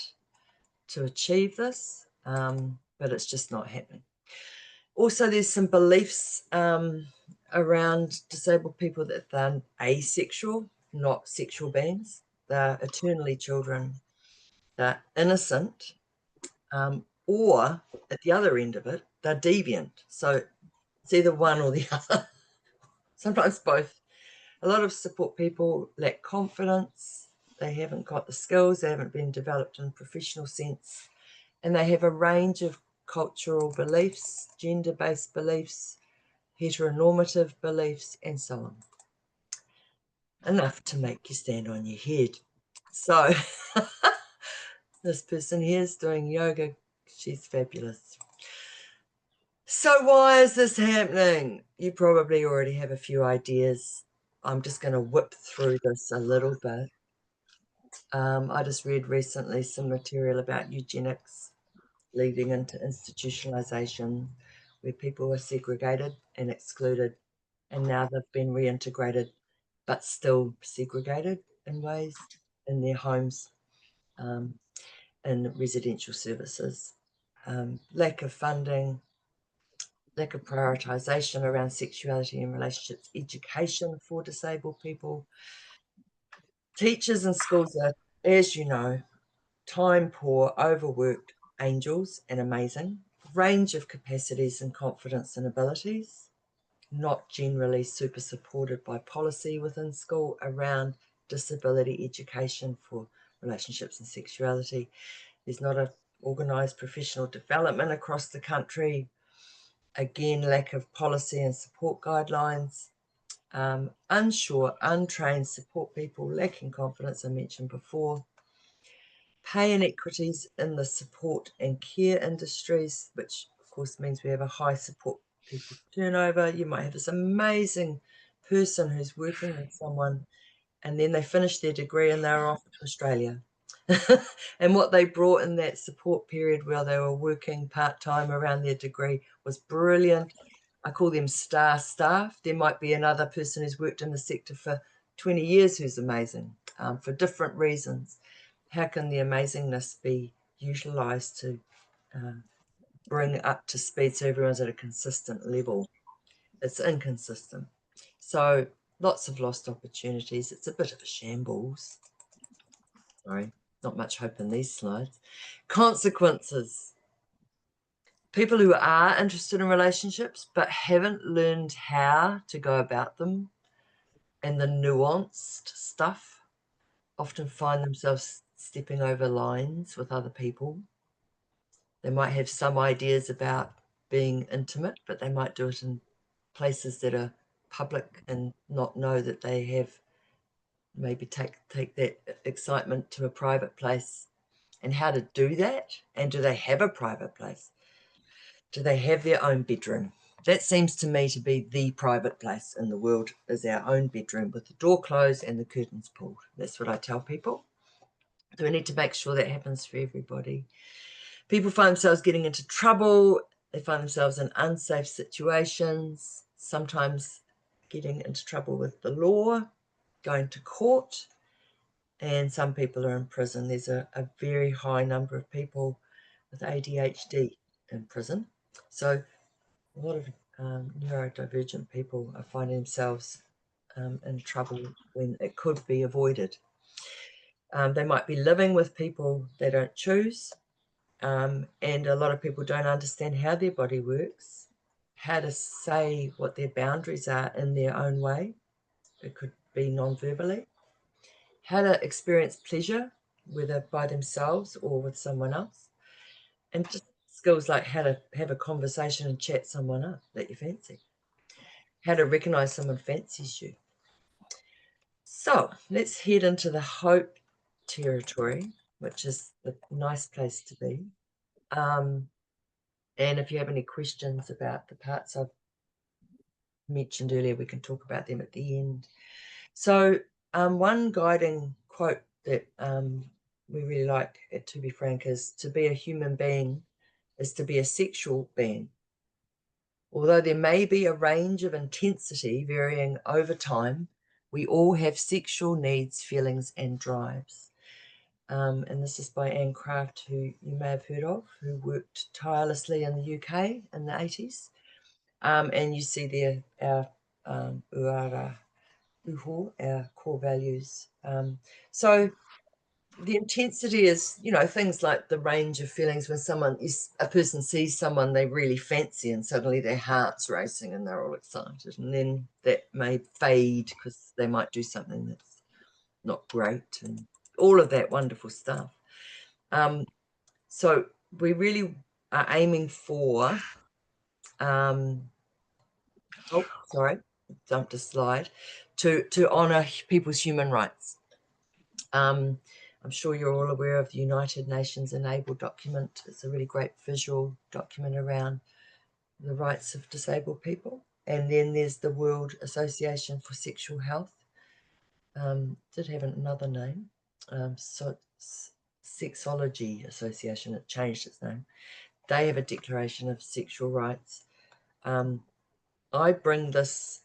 to achieve this, but it's just not happening. Also, there's some beliefs around disabled people that they're asexual, not sexual beings. They're eternally children. They're innocent, or at the other end of it, they're deviant. So it's either one or the other, sometimes both. A lot of support people lack confidence. They haven't got the skills. They haven't been developed in a professional sense. And they have a range of cultural beliefs, gender-based beliefs, heteronormative beliefs, and so on. Enough to make you stand on your head. So this person here is doing yoga. She's fabulous. So why is this happening? You probably already have a few ideas. I'm just going to whip through this a little bit. I just read recently some material about eugenics leading into institutionalization, where people were segregated and excluded, and now they've been reintegrated, but still segregated in ways in their homes, in residential services. Lack of funding, lack of prioritisation around sexuality and relationships, education for disabled people. Teachers in schools are, as you know, time poor, overworked angels and amazing, range of capacities and confidence and abilities, not generally super supported by policy within school around disability education for relationships and sexuality. There's not an organised professional development across the country. Again, lack of policy and support guidelines. Unsure, untrained support people, lacking confidence, I mentioned before. Pay inequities in the support and care industries, which of course means we have a high support people turnover. You might have this amazing person who's working with someone, and then they finish their degree and they're off to Australia. And what they brought in that support period while they were working part-time around their degree was brilliant. I call them star staff. There might be another person who's worked in the sector for 20 years who's amazing, for different reasons. How can the amazingness be utilised to bring up to speed so everyone's at a consistent level? It's inconsistent. So lots of lost opportunities. It's a bit of a shambles. Sorry, not much hope in these slides. Consequences. People who are interested in relationships but haven't learned how to go about them and the nuanced stuff often find themselves stepping over lines with other people. They might have some ideas about being intimate, but they might do it in places that are public and not know that they have, maybe take that excitement to a private place and how to do that. And do they have a private place? Do they have their own bedroom? That seems to me to be the private place in the world, is our own bedroom with the door closed and the curtains pulled. That's what I tell people. So we need to make sure that happens for everybody. People find themselves getting into trouble. They find themselves in unsafe situations, sometimes getting into trouble with the law, going to court, and some people are in prison. There's a very high number of people with ADHD in prison. So a lot of neurodivergent people are finding themselves in trouble when it could be avoided. They might be living with people they don't choose, and a lot of people don't understand how their body works, how to say what their boundaries are in their own way. It could be non-verbally. How to experience pleasure, whether by themselves or with someone else. And just skills like how to have a conversation and chat someone up that you fancy. How to recognize someone fancies you. So let's head into the hope territory, which is the nice place to be. And if you have any questions about the parts I've mentioned earlier, we can talk about them at the end. So one guiding quote that we really like at To Be Frank is, to be a human being is to be a sexual being. Although there may be a range of intensity varying over time, we all have sexual needs, feelings, and drives. And this is by Anne Craft, who you may have heard of, who worked tirelessly in the UK in the 80s. And you see there our uara uho, our core values. So the intensity is, things like the range of feelings when a person sees someone they really fancy and suddenly their heart's racing and they're all excited, and then that may fade because they might do something that's not great and all of that wonderful stuff. So we really are aiming for, jumped a slide, to honour people's human rights. I'm sure you're all aware of the United Nations Enable document. It's a really great visual document around the rights of disabled people. And then there's the World Association for Sexual Health. Did have another name. Sexology Association, it changed its name. They have a declaration of sexual rights. I bring this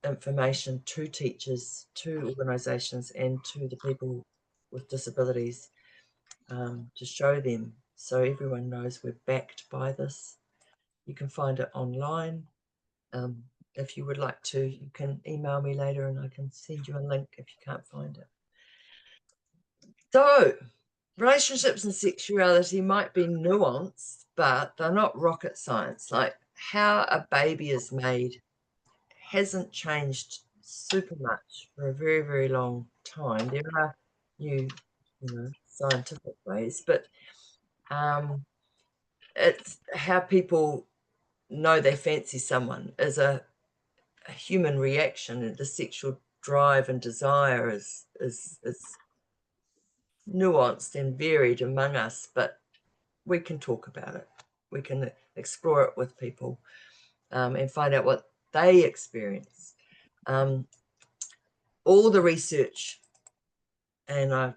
information to teachers, to organisations, and to the people with disabilities to show them, so everyone knows we're backed by this. You can find it online. If you would like to, you can email me later and I can send you a link if you can't find it. So relationships and sexuality might be nuanced, but they're not rocket science. Like how a baby is made hasn't changed super much for a very, very long time. There are new, scientific ways, but it's how people know they fancy someone is a human reaction. The sexual drive and desire is nuanced and varied among us, but we can talk about it. We can explore it with people and find out what they experience. All the research, and I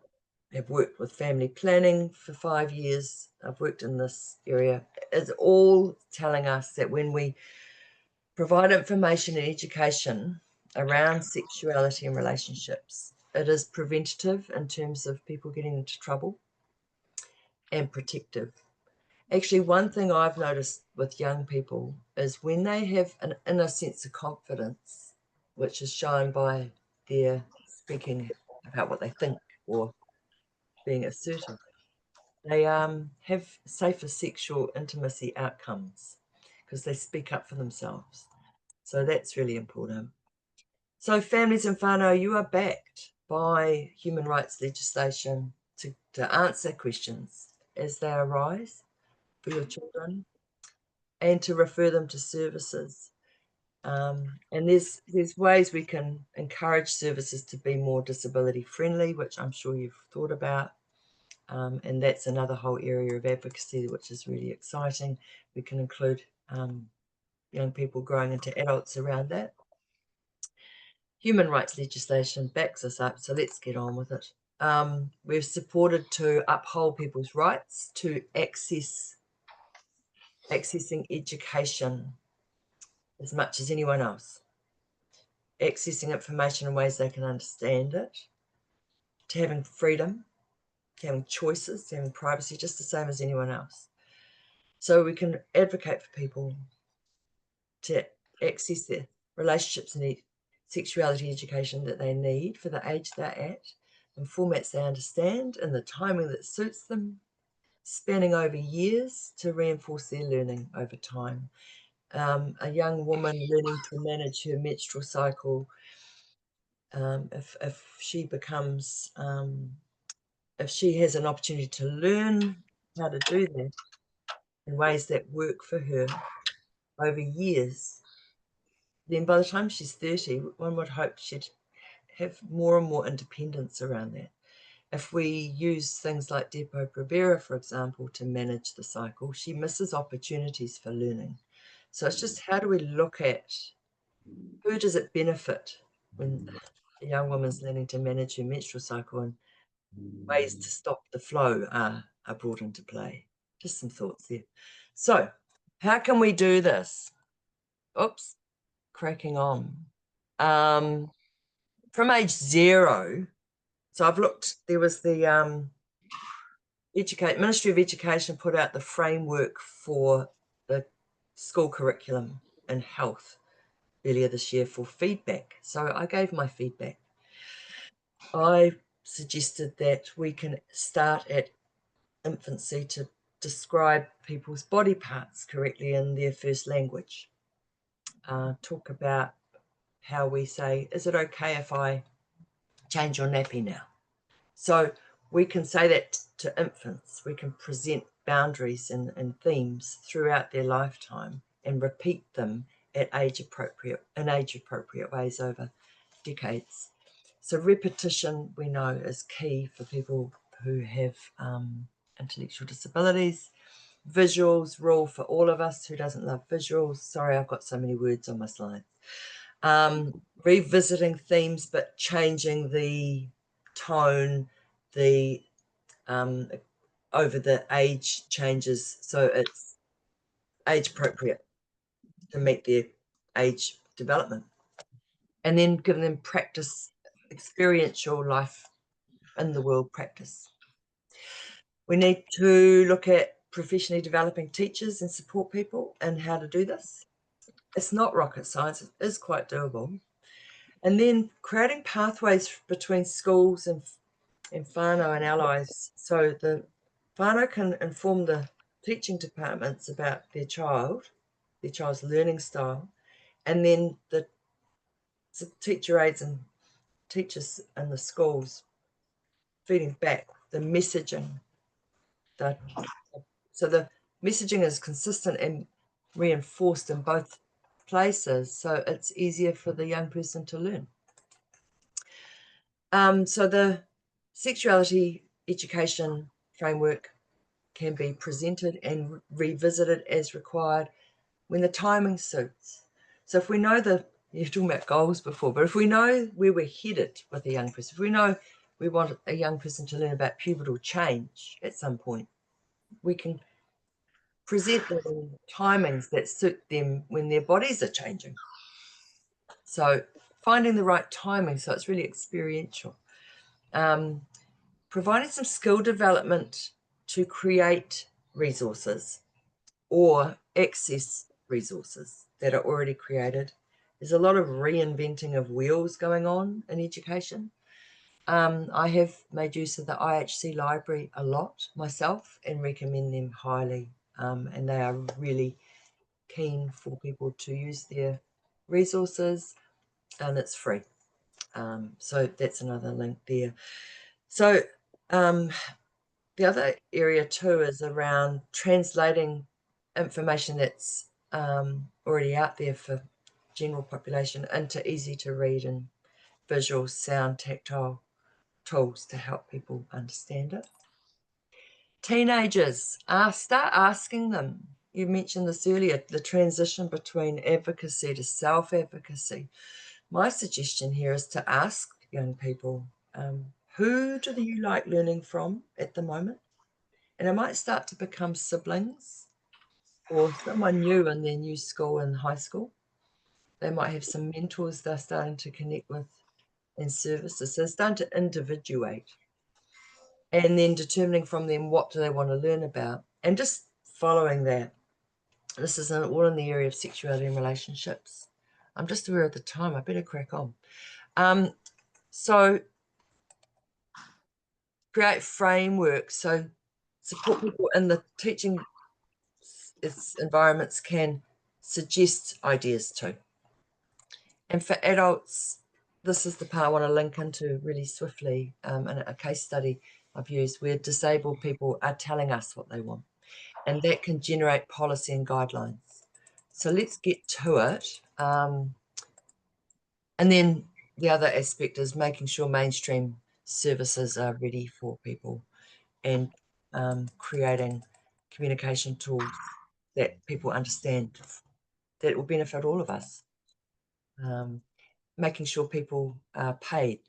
have worked with family planning for 5 years. I've worked in this area. It's all telling us that when we provide information and education around sexuality and relationships, it is preventative in terms of people getting into trouble and protective. Actually, one thing I've noticed with young people is when they have an inner sense of confidence, which is shown by their speaking about what they think or being assertive, they have safer sexual intimacy outcomes because they speak up for themselves. So that's really important. So families and whānau, you are backed by human rights legislation to answer questions as they arise for your children and to refer them to services. And there's ways we can encourage services to be more disability friendly, which I'm sure you've thought about. And that's another whole area of advocacy, which is really exciting. We can include young people growing into adults around that. Human rights legislation backs us up, so let's get on with it. We've supported to uphold people's rights to accessing education as much as anyone else, accessing information in ways they can understand it, to having freedom, to having choices, to having privacy, just the same as anyone else. So we can advocate for people to access their relationships and sexuality education that they need for the age they're at, in formats they understand, and the timing that suits them, spanning over years to reinforce their learning over time. A young woman learning to manage her menstrual cycle, if she becomes, if she has an opportunity to learn how to do that in ways that work for her over years, then by the time she's 30, one would hope she'd have more and more independence around that. If we use things like Depo-Provera, for example, to manage the cycle, she misses opportunities for learning. So it's just, how do we look at who does it benefit when a young woman's learning to manage her menstrual cycle, and ways to stop the flow are brought into play. Just some thoughts there. So how can we do this? Oops, cracking on. From age 0, so I've looked, there was the Ministry of Education put out the framework for the school curriculum and health earlier this year for feedback. So I gave my feedback. I suggested that we can start at infancy to describe people's body parts correctly in their first language. Talk about how we say, is it okay if I change your nappy now? So we can say that to infants. We can present boundaries and themes throughout their lifetime and repeat them in age-appropriate ways over decades. So repetition, we know, is key for people who have intellectual disabilities. Visuals, rule for all of us. Who doesn't love visuals? Sorry, I've got so many words on my slides. Revisiting themes, but changing the tone, the over the age changes, so it's age appropriate to meet their age development. And then giving them practice, experiential life in the world practice. We need to look at professionally developing teachers and support people and how to do this. It's not rocket science, it is quite doable. And then creating pathways between schools and whānau and allies, so the whānau can inform the teaching departments about their child's learning style, and then the teacher aides and teachers in the schools feeding back the messaging. So the messaging is consistent and reinforced in both places, so it's easier for the young person to learn. So the sexuality education framework can be presented and revisited as required when the timing suits. So if we know you're talking about goals before, but if we know where we're headed with a young person, if we know we want a young person to learn about pubertal change at some point, we can present them in timings that suit them when their bodies are changing. So finding the right timing, so it's really experiential. Providing some skill development to create resources or access resources that are already created. There's a lot of reinventing of wheels going on in education. I have made use of the IHC library a lot myself and recommend them highly. And they are really keen for people to use their resources, and it's free. So that's another link there. So the other area too is around translating information that's already out there for general population into easy to read and visual, sound, tactile tools to help people understand it. Teenagers, start asking them. You mentioned this earlier, the transition between advocacy to self-advocacy. My suggestion here is to ask young people, who do you like learning from at the moment? And it might start to become siblings or someone new in their new school and high school. They might have some mentors they're starting to connect with and services. So they're starting to individuate and then determining from them what do they want to learn about and just following that. This is all in the area of sexuality and relationships. I'm just aware of the time. I better crack on. So create frameworks. So support people in the teaching environments can suggest ideas too. And for adults, this is the part I want to link into really swiftly in a case study I've used where disabled people are telling us what they want. And that can generate policy and guidelines. So let's get to it. And then the other aspect is making sure mainstream services are ready for people and creating communication tools that people understand that will benefit all of us. Making sure people are paid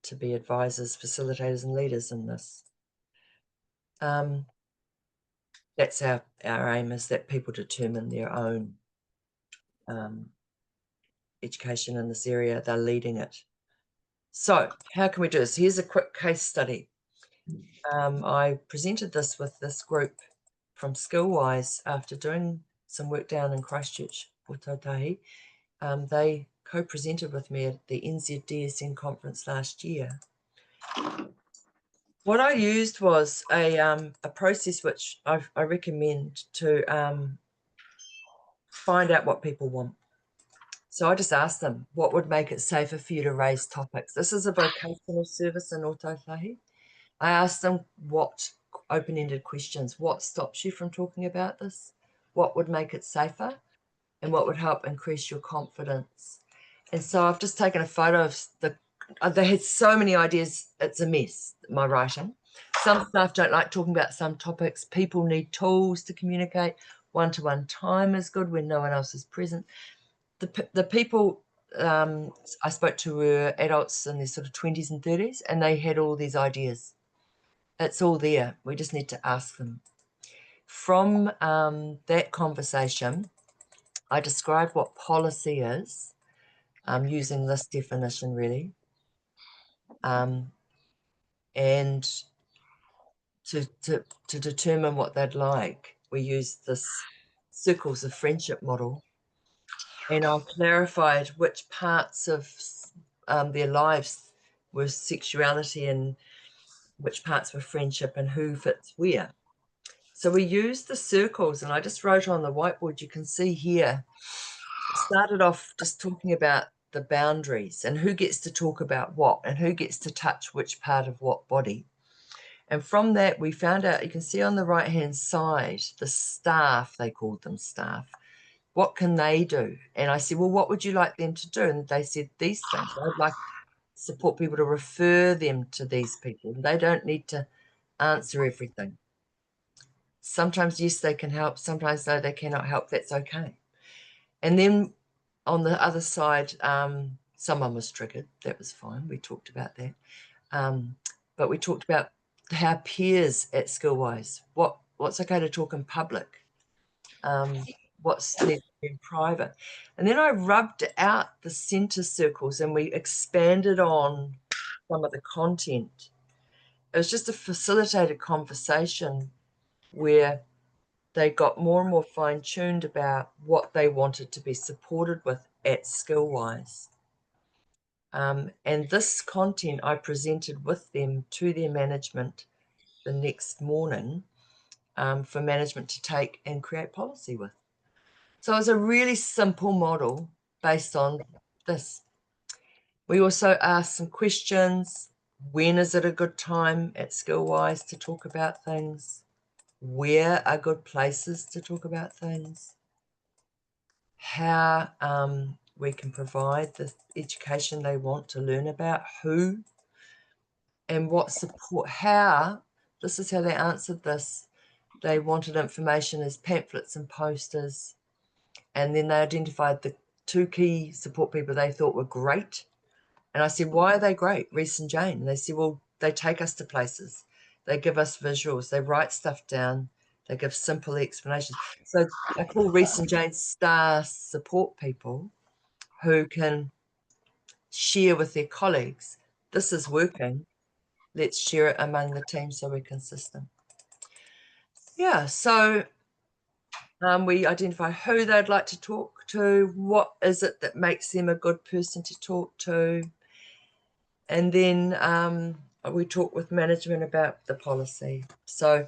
to be advisors, facilitators, and leaders in this. That's our aim, is that people determine their own education in this area. They're leading it. So how can we do this? Here's a quick case study. I presented this with this group from Skillwise after doing some work down in Christchurch, Putotahi. They co-presented with me at the NZDSN conference last year. What I used was a process which I recommend to find out what people want. So I just asked them, what would make it safer for you to raise topics? This is a vocational service in Ōtautahi. I asked them what open-ended questions, what stops you from talking about this? What would make it safer? And what would help increase your confidence? And so I've just taken a photo of they had so many ideas, it's a mess, my writing. Some staff don't like talking about some topics. People need tools to communicate. One-to-one time is good when no one else is present. The people I spoke to were adults in their sort of 20s and 30s, and they had all these ideas. It's all there. We just need to ask them. From that conversation, I described what policy is, using this definition really, and to determine what they'd like, we used this circles of friendship model, and I clarified which parts of their lives were sexuality and which parts were friendship and who fits where. So we used the circles, and I just wrote on the whiteboard, you can see here, I started off just talking about the boundaries and who gets to talk about what and who gets to touch which part of what body. And from that, we found out, you can see on the right-hand side, the staff, they called them staff. What can they do? And I said, well, what would you like them to do? And they said these things. I'd like to support people to refer them to these people. They don't need to answer everything. Sometimes, yes, they can help. Sometimes, no, they cannot help. That's okay. And then on the other side, someone was triggered. That was fine. We talked about that. But we talked about how peers at Skillwise, what's okay to talk in public, what's needed in private. And then I rubbed out the center circles and we expanded on some of the content. It was just a facilitated conversation where they got more and more fine-tuned about what they wanted to be supported with at Skillwise. And this content I presented with them to their management the next morning for management to take and create policy with. So it was a really simple model based on this. We also asked some questions. When is it a good time at Skillwise to talk about things? Where are good places to talk about things? How we can provide the education they want to learn about, who, and what support, how This is how they answered this. They wanted information as pamphlets and posters. And then they identified the 2 key support people they thought were great. And I said, why are they great? Reese and Jane. And they said, well, they take us to places. They give us visuals. They write stuff down. They give simple explanations. So I call Reese and Jane star support people who can share with their colleagues, this is working. Let's share it among the team so we're consistent. Yeah, so we identify who they'd like to talk to, what is it that makes them a good person to talk to, and then we talk with management about the policy. So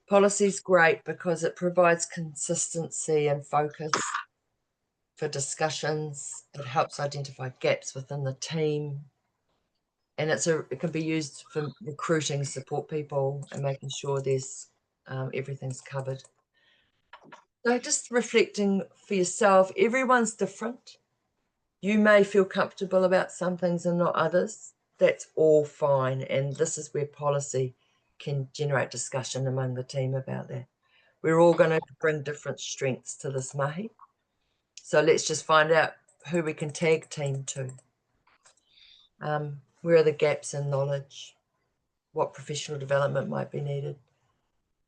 policy is great because it provides consistency and focus for discussions. It helps identify gaps within the team, and it can be used for recruiting support people and making sure there's everything's covered. So just reflecting for yourself, everyone's different. You may feel comfortable about some things and not others. That's all fine. And this is where policy can generate discussion among the team about that. We're all going to bring different strengths to this mahi. So let's just find out who we can tag team to. Where are the gaps in knowledge? What professional development might be needed?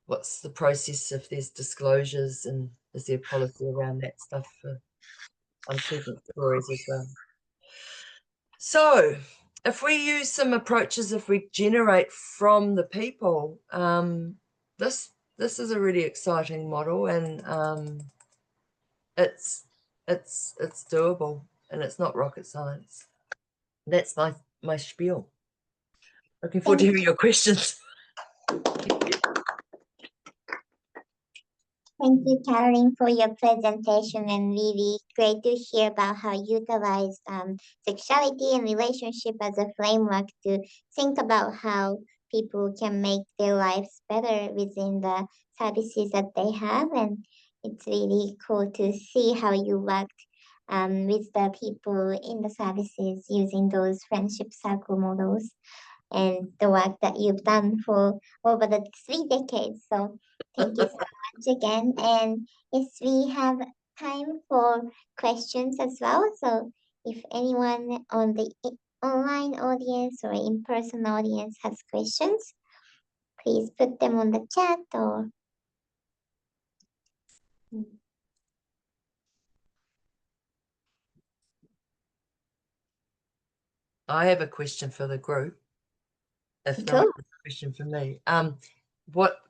What's the process if there's disclosures, and is there policy around that stuff for unpleasant stories as well? So if we use some approaches, if we generate from the people, this is a really exciting model, and it's doable, and it's not rocket science. That's my spiel. Looking forward to hearing your questions. Thank you, Carolyn, for your presentation, and really great to hear about how you utilize sexuality and relationship as a framework to think about how people can make their lives better within the services that they have. And it's really cool to see how you worked with the people in the services using those friendship circle models and the work that you've done for over the 3 decades. So thank you so much again. And yes, we have time for questions as well. So if anyone on the online audience or in-person audience has questions, please put them on the chat or I have a question for the group. If Cool. not, a question for me. What,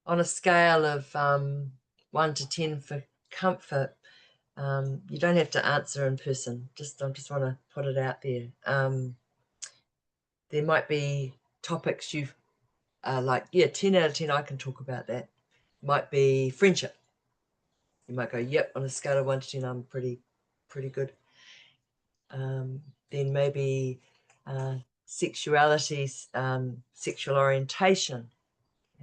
on a scale of 1 to 10 for comfort, you don't have to answer in person. I just want to put it out there. There might be topics you've like, yeah, 10 out of 10, I can talk about that. Might be friendship. You might go, yep, on a scale of 1 to 10, I'm pretty good. Then maybe sexuality, sexual orientation.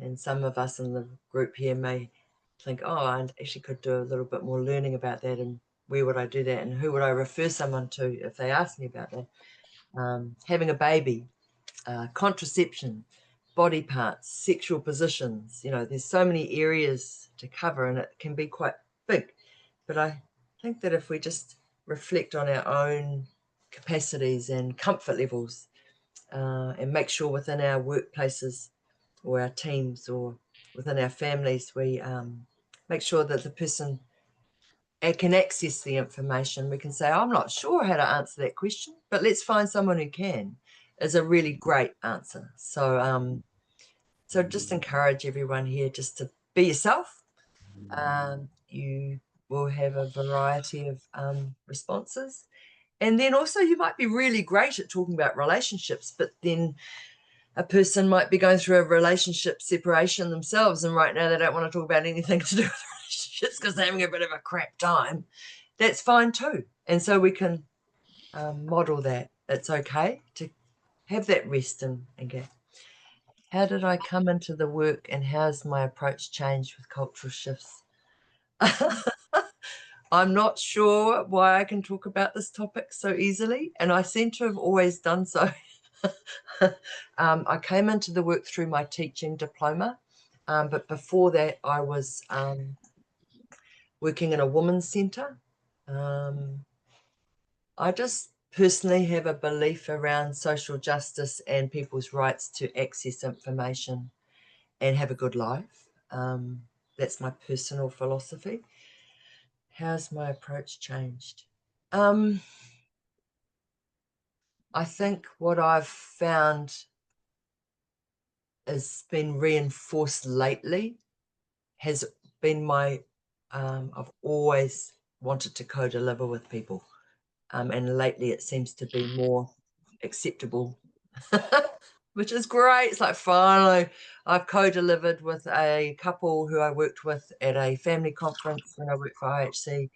And some of us in the group here may think, oh, I actually could do a little bit more learning about that, and where would I do that, and who would I refer someone to if they ask me about that? Having a baby, contraception, body parts, sexual positions, there's so many areas to cover, and it can be quite big. But I think that if we just reflect on our own capacities and comfort levels, and make sure within our workplaces or our teams or within our families, we make sure that the person can access the information. We can say, I'm not sure how to answer that question, but let's find someone who can, is a really great answer. So so just encourage everyone here just to be yourself. You will have a variety of responses. And then also you might be really great at talking about relationships, but then a person might be going through a relationship separation themselves, and right now they don't want to talk about anything to do with relationships because they're having a bit of a crap time. That's fine too. And so we can model that. It's okay to have that rest and go, how did I come into the work, and how's my approach changed with cultural shifts? I'm not sure why I can talk about this topic so easily, and I seem to have always done so. I came into the work through my teaching diploma, but before that I was working in a women's centre. I just personally have a belief around social justice and people's rights to access information and have a good life. That's my personal philosophy. How's my approach changed? I think what I've found has been reinforced lately has been my, I've always wanted to co-deliver with people. And lately it seems to be more acceptable, which is great. It's like finally I've co-delivered with a couple who I worked with at a family conference when I worked for IHC.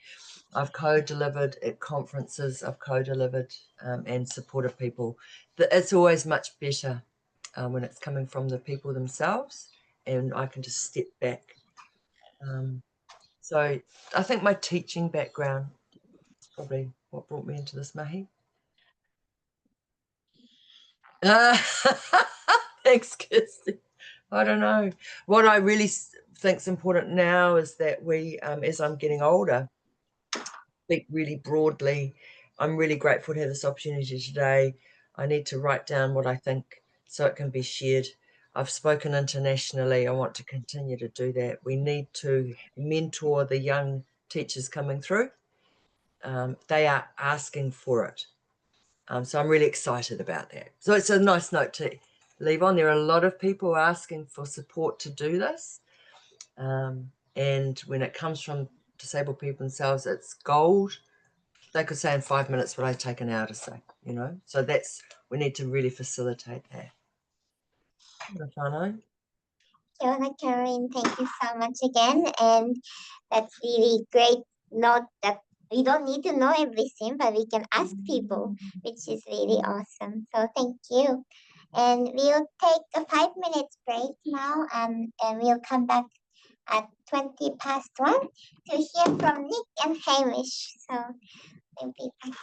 I've co-delivered at conferences, I've co-delivered and supported people. It's always much better when it's coming from the people themselves and I can just step back. So I think my teaching background is probably what brought me into this mahi. Thanks, Kirsty. I don't know. What I really think is important now is that we, as I'm getting older, speak really broadly. I'm really grateful to have this opportunity today. I need to write down what I think so it can be shared. I've spoken internationally. I want to continue to do that. We need to mentor the young teachers coming through. They are asking for it. So I'm really excited about that. So it's a nice note to leave on. There are a lot of people asking for support to do this. And when it comes from disabled people themselves, it's gold. They could say in 5 minutes what I take an hour to say, you know. So we need to really facilitate that. Kia Fiona, Carolyn, thank you so much again. And that's really great note that we don't need to know everything, but we can ask people, which is really awesome. So thank you. And we'll take a 5 minutes break now, and we'll come back at 1:20 to hear from Nick and Hamish. So we'll be back.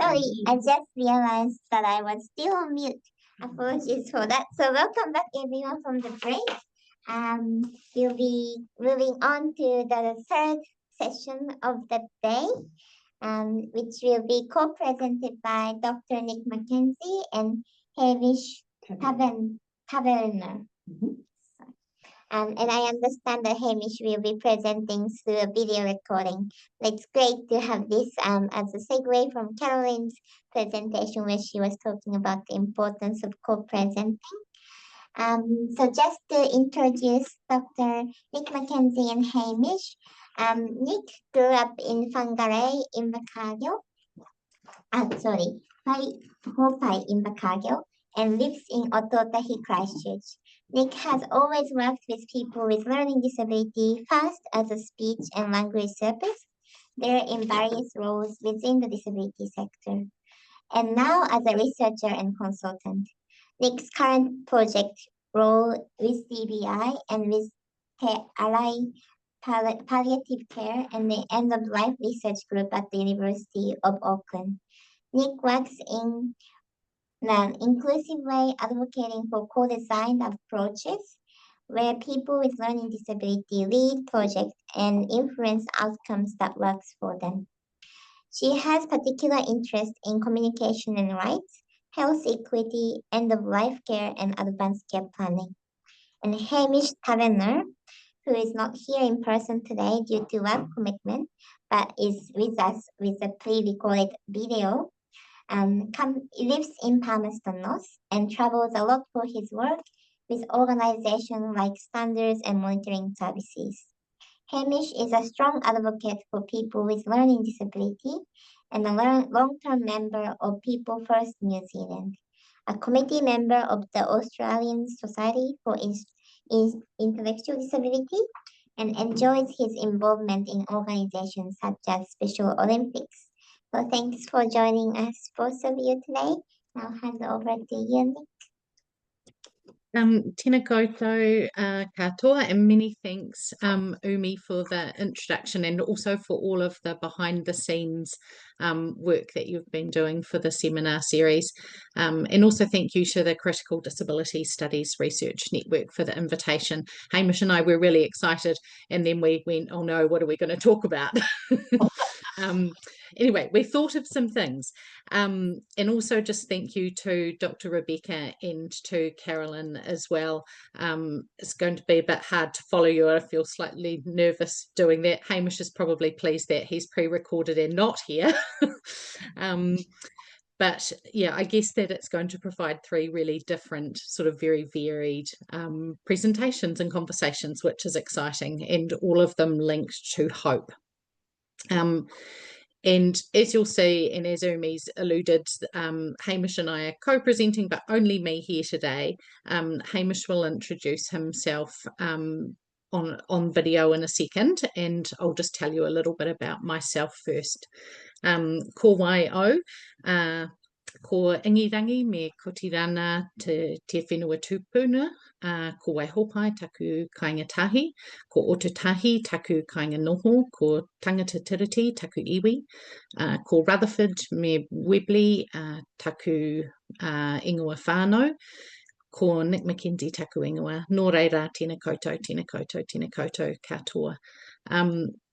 Sorry, I just realized that I was still on mute. Apologies for that. So welcome back everyone from the break. We'll be moving on to the third session of the day, which will be co-presented by Dr. Nick McKenzie and Hamish Taverner. And I understand that Hamish will be presenting through a video recording. It's great to have this as a segue from Carolyn's presentation where she was talking about the importance of co-presenting. So just to introduce Dr. Nick McKenzie and Hamish. Nick grew up in Whangarei in Invercargill. Hopai in Invercargill and lives in Ototahi, Christchurch. Nick has always worked with people with learning disability, first as a speech and language therapist, there in various roles within the disability sector, and now as a researcher and consultant. Nick's current project role with DBI and with Allied Palliative Care and the End of Life Research Group at the University of Auckland. Nick works in an inclusive way, advocating for co-designed approaches where people with learning disability lead projects and influence outcomes that works for them. She has particular interest in communication and rights, health equity, end-of-life care, and advanced care planning. And Hamish Taverner, who is not here in person today due to work commitment, but is with us with a pre-recorded video, lives in Palmerston North and travels a lot for his work with organizations like Standards and Monitoring Services. Hamish is a strong advocate for people with learning disability and a long-term member of People First New Zealand, a committee member of the Australian Society for Intellectual Disability, and enjoys his involvement in organizations such as Special Olympics. So thanks for joining us, both of you today. I'll hand over to you, Nick. Tēnā koutou katoa, and many thanks, Umi, for the introduction and also for all of the behind the scenes work that you've been doing for the seminar series. And also thank you to the Critical Disability Studies Research Network for the invitation. Hamish and I were really excited, and then we went, oh no, what are we going to talk about? Anyway, we thought of some things. And also just thank you to Dr. Rebekah and to Carolyn as well. It's going to be a bit hard to follow you. I feel slightly nervous doing that. Hamish is probably pleased that he's pre-recorded and not here. But yeah, I guess that it's going to provide three really different, sort of very varied presentations and conversations, which is exciting, and all of them linked to hope. And as you'll see, and as Umi's alluded, Hamish and I are co-presenting, but only me here today. Hamish will introduce himself on video in a second, and I'll just tell you a little bit about myself first. Ko wai au, ko ingirangi me kotirana te whenua tūpuna, ko Waihopai taku kāinga tahi, ko Ototahi taku kāinga noho, ko tangata tiriti taku iwi, ko Rutherford me Webley taku ingoa whānau, ko Nick McKenzie taku ingoa. Nō reira, tēnā koutou katoa.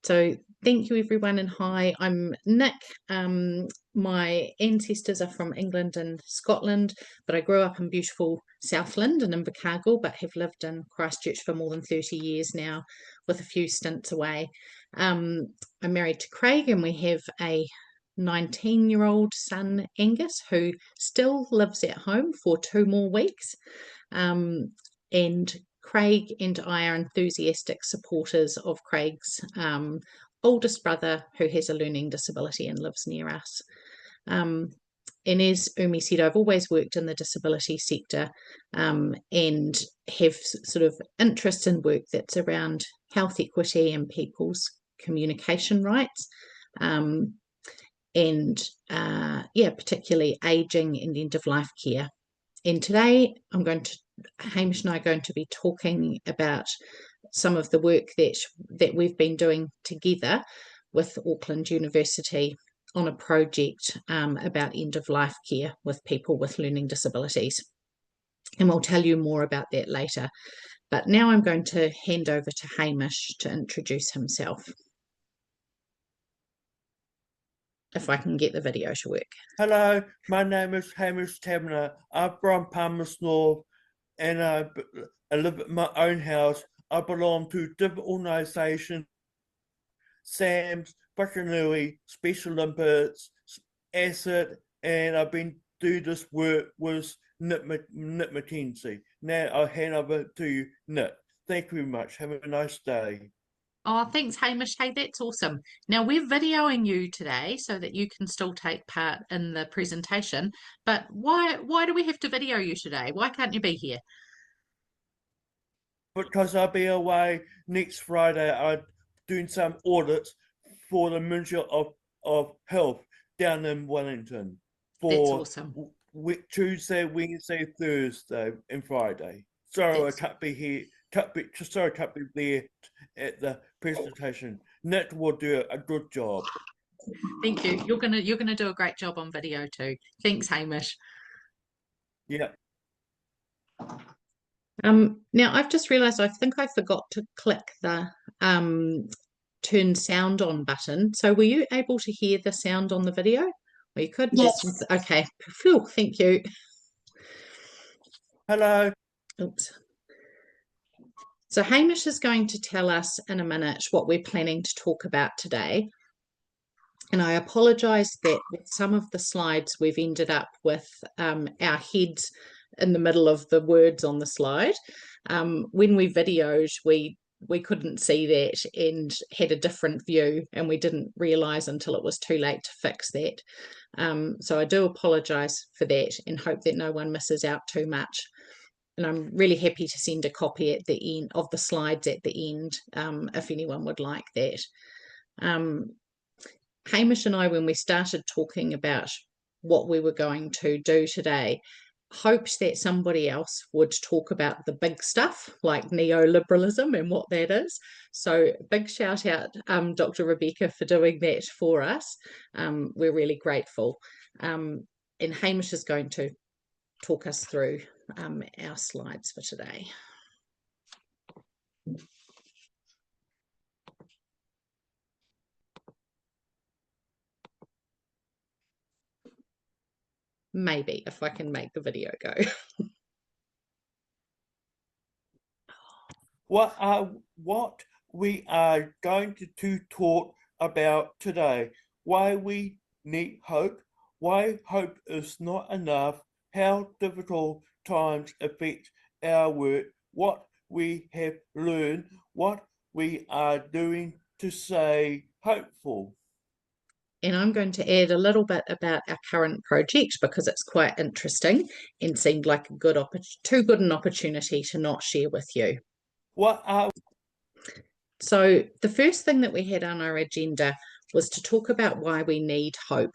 So thank you everyone, and hi, I'm Nick. My ancestors are from England and Scotland, but I grew up in beautiful Southland and Invercargill, but have lived in Christchurch for more than 30 years now, with a few stints away. I'm married to Craig, and we have a 19-year-old son, Angus, who still lives at home for 2 more weeks. And Craig and I are enthusiastic supporters of Craig's oldest brother, who has a learning disability and lives near us. And as Umi said, I've always worked in the disability sector and have sort of interest in work that's around health equity and people's communication rights. Yeah, particularly ageing and end-of-life care. And today Hamish and I are going to be talking about some of the work that we've been doing together with Auckland University on a project about end-of-life care with people with learning disabilities. And we'll tell you more about that later. But now I'm going to hand over to Hamish to introduce himself. If I can get the video to work. Hello, my name is Hamish Taverner. I'm from Palmerston North, and I live at my own house. I belong to different organisations: SAMS, Whakanui, Special Olympics, ACID, and I've been doing this work with Nick McKenzie. Now I'll hand over to you, Nick. Thank you very much. Have a nice day. Oh, thanks, Hamish. Hey, that's awesome. Now, we're videoing you today so that you can still take part in the presentation. But why do we have to video you today? Why can't you be here? Because I'll be away next Friday. I'm doing some audits for the Ministry of Health down in Wellington That's for awesome. Tuesday, Wednesday, Thursday, and Friday. So I can't be here. Sorry, I can't be there at the presentation. Nick will do a good job. Thank you. You're gonna do a great job on video too. Thanks, Hamish. Yeah. Now I've just realised I think I forgot to click the turn sound on button. So were you able to hear the sound on the video? Well, you could. Yes. Okay. Phew, thank you. Hello. Oops. So Hamish is going to tell us in a minute what we're planning to talk about today. And I apologise that with some of the slides we've ended up with our heads in the middle of the words on the slide. When we videoed, we couldn't see that and had a different view, and we didn't realise until it was too late to fix that. So I do apologise for that and hope that no one misses out too much. And I'm really happy to send a copy at the end of the slides at the end, if anyone would like that. Hamish and I, when we started talking about what we were going to do today, hoped that somebody else would talk about the big stuff like neoliberalism and what that is. So big shout out, Dr. Rebekah, for doing that for us. We're really grateful. And Hamish is going to talk us through our slides for today. Maybe if I can make the video go. What we are going to talk about today: why we need hope, why hope is not enough, how difficult times affect our work, what we have learned, what we are doing to stay hopeful. And I'm going to add a little bit about our current project because it's quite interesting and seemed like too good an opportunity to not share with you. So the first thing that we had on our agenda was to talk about why we need hope.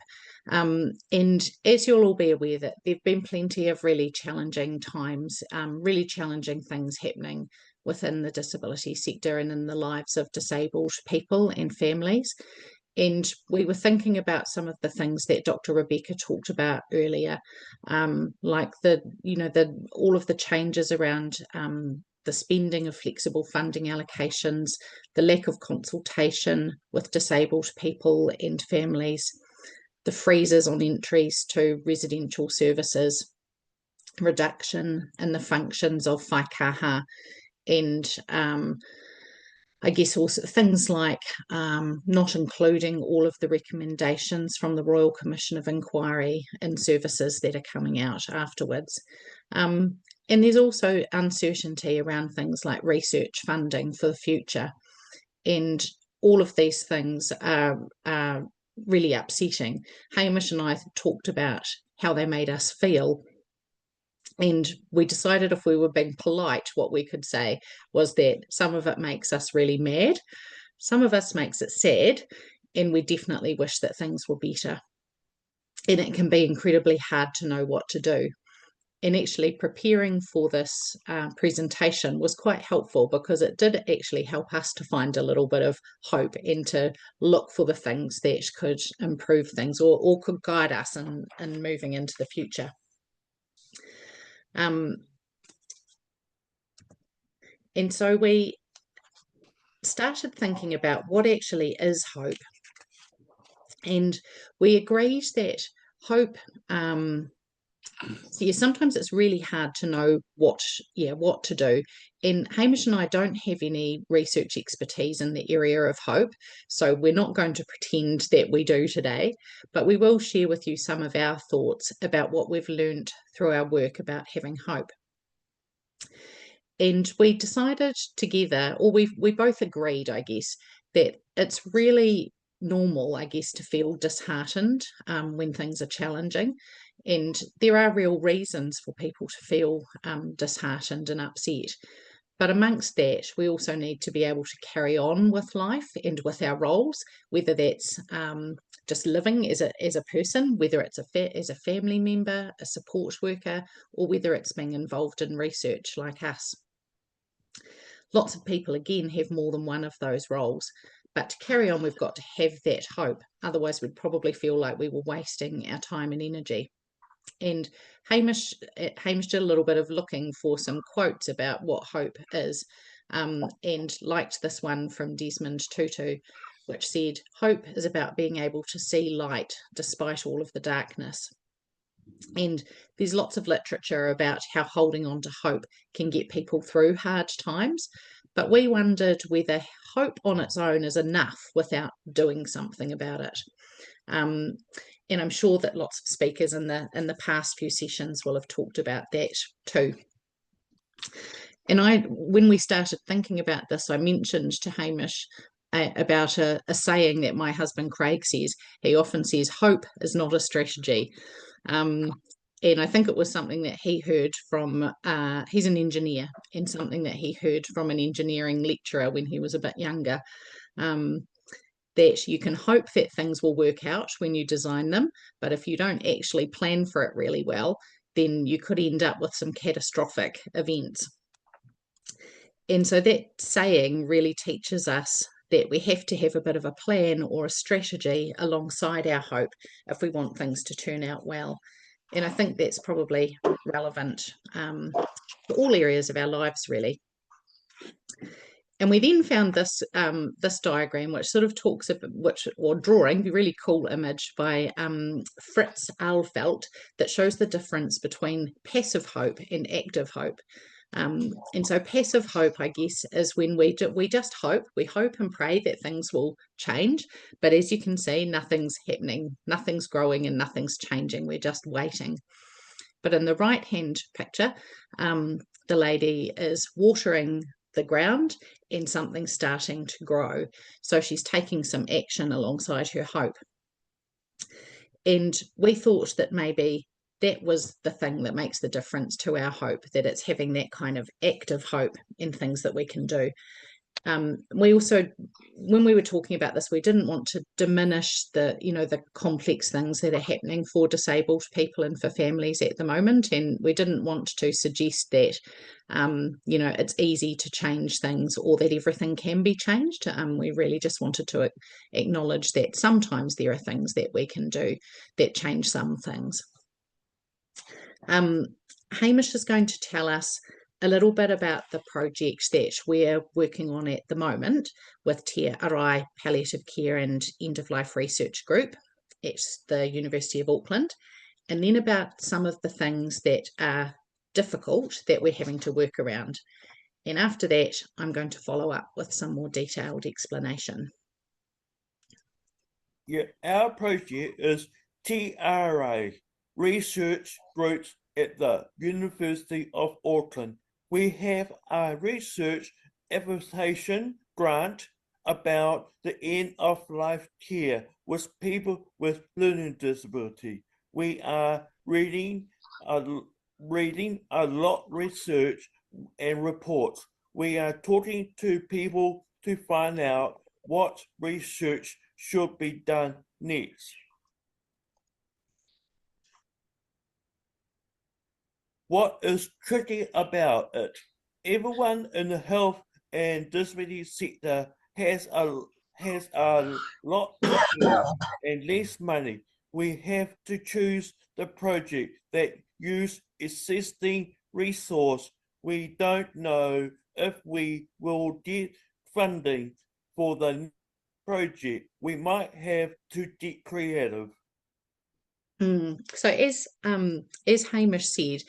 And as you'll all be aware, that there've been plenty of really challenging times, really challenging things happening within the disability sector and in the lives of disabled people and families. And we were thinking about some of the things that Dr. Rebekah talked about earlier, like all of the changes around the spending of flexible funding allocations, the lack of consultation with disabled people and families, the freezes on entries to residential services, reduction in the functions of whaikaha, and I guess also things like not including all of the recommendations from the Royal Commission of Inquiry in services that are coming out afterwards. And there's also uncertainty around things like research funding for the future. And all of these things are really upsetting. Hamish and I talked about how they made us feel. And we decided, if we were being polite, what we could say was that some of it makes us really mad, some of us makes it sad, and we definitely wish that things were better. And it can be incredibly hard to know what to do. And actually preparing for this presentation was quite helpful, because it did actually help us to find a little bit of hope and to look for the things that could improve things, or could guide us in moving into the future. And so we started thinking about what actually is hope. And we agreed that hope, sometimes it's really hard to know what to do. And Hamish and I don't have any research expertise in the area of hope, so we're not going to pretend that we do today, but we will share with you some of our thoughts about what we've learned through our work about having hope. And we decided together, or we both agreed, I guess, that it's really normal, I guess, to feel disheartened when things are challenging. And there are real reasons for people to feel disheartened and upset. But amongst that, we also need to be able to carry on with life and with our roles, whether that's just living as a person, whether it's as a family member, a support worker, or whether it's being involved in research like us. Lots of people, again, have more than one of those roles. But to carry on, we've got to have that hope. Otherwise, we'd probably feel like we were wasting our time and energy. And Hamish did a little bit of looking for some quotes about what hope is, and liked this one from Desmond Tutu, which said, "Hope is about being able to see light despite all of the darkness." And there's lots of literature about how holding on to hope can get people through hard times. But we wondered whether hope on its own is enough without doing something about it. And I'm sure that lots of speakers in the past few sessions will have talked about that too. And when we started thinking about this, I mentioned to Hamish about a saying that my husband Craig says. He often says, "Hope is not a strategy." And I think it was something that he heard from, he's an engineer, and something that he heard from an engineering lecturer when he was a bit younger, that you can hope that things will work out when you design them, but if you don't actually plan for it really well, then you could end up with some catastrophic events. And so that saying really teaches us that we have to have a bit of a plan or a strategy alongside our hope if we want things to turn out well. And I think that's probably relevant for all areas of our lives, really. And we then found this this diagram, which sort of talks about, or drawing, a really cool image by Fritz Ahlfeldt, that shows the difference between passive hope and active hope. And so passive hope, I guess, is when we just hope, we hope and pray that things will change. But as you can see, nothing's happening, nothing's growing, and nothing's changing. We're just waiting. But in the right-hand picture, the lady is watering the ground and something's starting to grow. So she's taking some action alongside her hope. And we thought that maybe that was the thing that makes the difference to our hope, that it's having that kind of active hope in things that we can do. We also, when we were talking about this, we didn't want to diminish the complex things that are happening for disabled people and for families at the moment, and we didn't want to suggest that it's easy to change things or that everything can be changed. We really just wanted to acknowledge that sometimes there are things that we can do that change some things. Hamish is going to tell us a little bit about the project that we're working on at the moment with Te Arai Palliative Care and End of Life Research Group at the University of Auckland, and then about some of the things that are difficult that we're having to work around. And after that, I'm going to follow up with some more detailed explanation. Yeah, our project is Te Arai Research Group at the University of Auckland. We have a research application grant about the end of life care with people with learning disability. We are reading a lot of research and reports. We are talking to people to find out what research should be done next. What is tricky about it? Everyone in the health and disability sector has a lot to do and less money. We have to choose the project that use existing resource. We don't know if we will get funding for the project. We might have to get creative. So as Hamish said,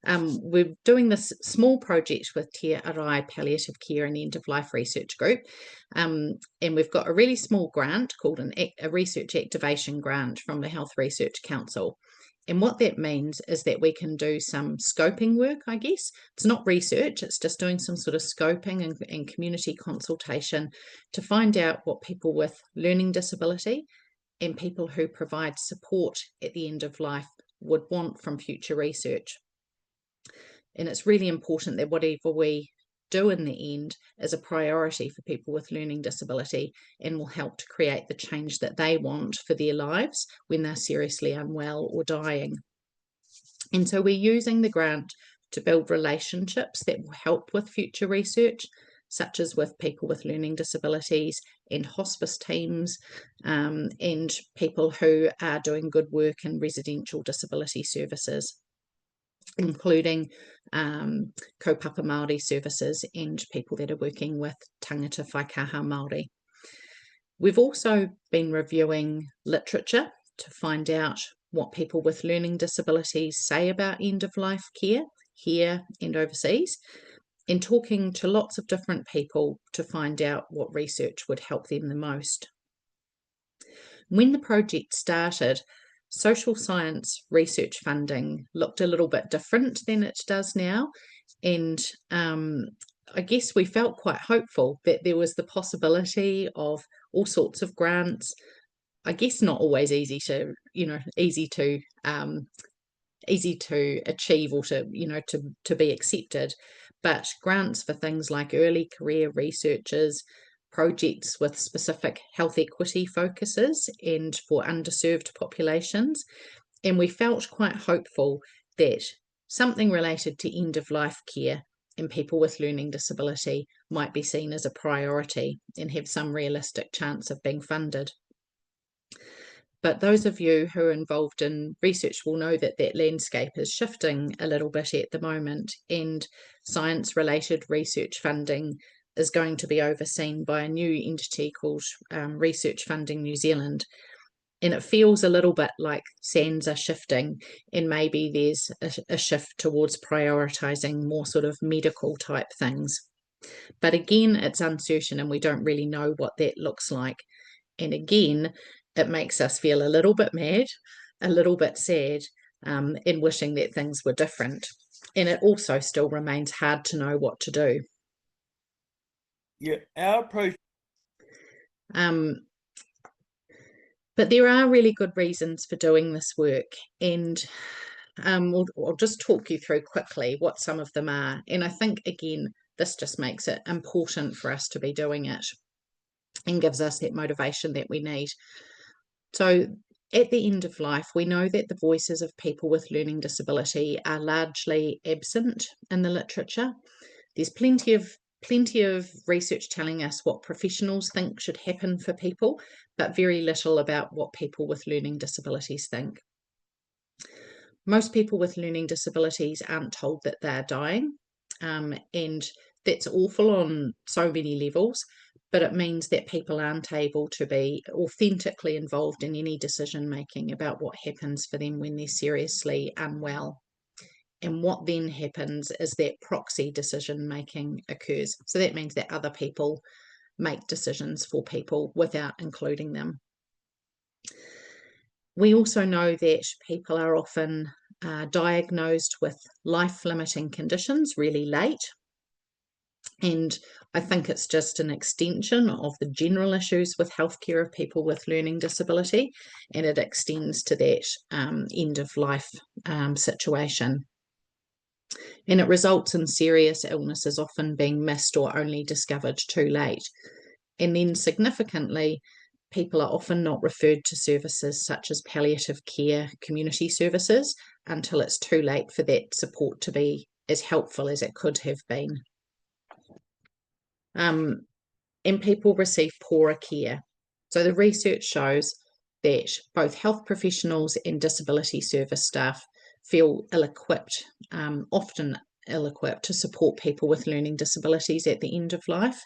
we're doing this small project with Te Arai Palliative Care and End of Life Research Group, and we've got a really small grant called a research activation grant from the Health Research Council. And what that means is that we can do some scoping work, I guess. It's not research, it's just doing some sort of scoping and community consultation to find out what people with learning disability and people who provide support at the end of life would want from future research. And it's really important that whatever we do in the end is a priority for people with learning disability and will help to create the change that they want for their lives when they're seriously unwell or dying. And so we're using the grant to build relationships that will help with future research, such as with people with learning disabilities and hospice teams, and people who are doing good work in residential disability services, including kaupapa Māori services and people that are working with tangata whaikaha Māori. We've also been reviewing literature to find out what people with learning disabilities say about end-of-life care here and overseas, and talking to lots of different people to find out what research would help them the most. When the project started, social science research funding looked a little bit different than it does now, and I guess we felt quite hopeful that there was the possibility of all sorts of grants. I guess not always easy to achieve or to be accepted, but grants for things like early career researchers, projects with specific health equity focuses and for underserved populations. And we felt quite hopeful that something related to end of life care and people with learning disability might be seen as a priority and have some realistic chance of being funded. But those of you who are involved in research will know that that landscape is shifting a little bit at the moment, and science-related research funding is going to be overseen by a new entity called Research Funding New Zealand. And it feels a little bit like sands are shifting, and maybe there's a shift towards prioritising more sort of medical type things. But again, it's uncertain and we don't really know what that looks like. And again, it makes us feel a little bit mad, a little bit sad, in wishing that things were different. And it also still remains hard to know what to do. Yeah, our approach. But there are really good reasons for doing this work, and I'll just talk you through quickly what some of them are. And I think, again, this just makes it important for us to be doing it and gives us that motivation that we need. So at the end of life, we know that the voices of people with learning disability are largely absent in the literature. There's plenty of research telling us what professionals think should happen for people, but very little about what people with learning disabilities think. Most people with learning disabilities aren't told that they're dying, and that's awful on so many levels, but it means that people aren't able to be authentically involved in any decision making about what happens for them when they're seriously unwell. And what then happens is that proxy decision making occurs. So that means that other people make decisions for people without including them. We also know that people are often diagnosed with life-limiting conditions really late. And I think it's just an extension of the general issues with healthcare of people with learning disability, and it extends to that end-of-life situation. And it results in serious illnesses often being missed or only discovered too late. And then significantly, people are often not referred to services such as palliative care community services until it's too late for that support to be as helpful as it could have been. And people receive poorer care. So the research shows that both health professionals and disability service staff feel ill-equipped, often ill-equipped to support people with learning disabilities at the end of life.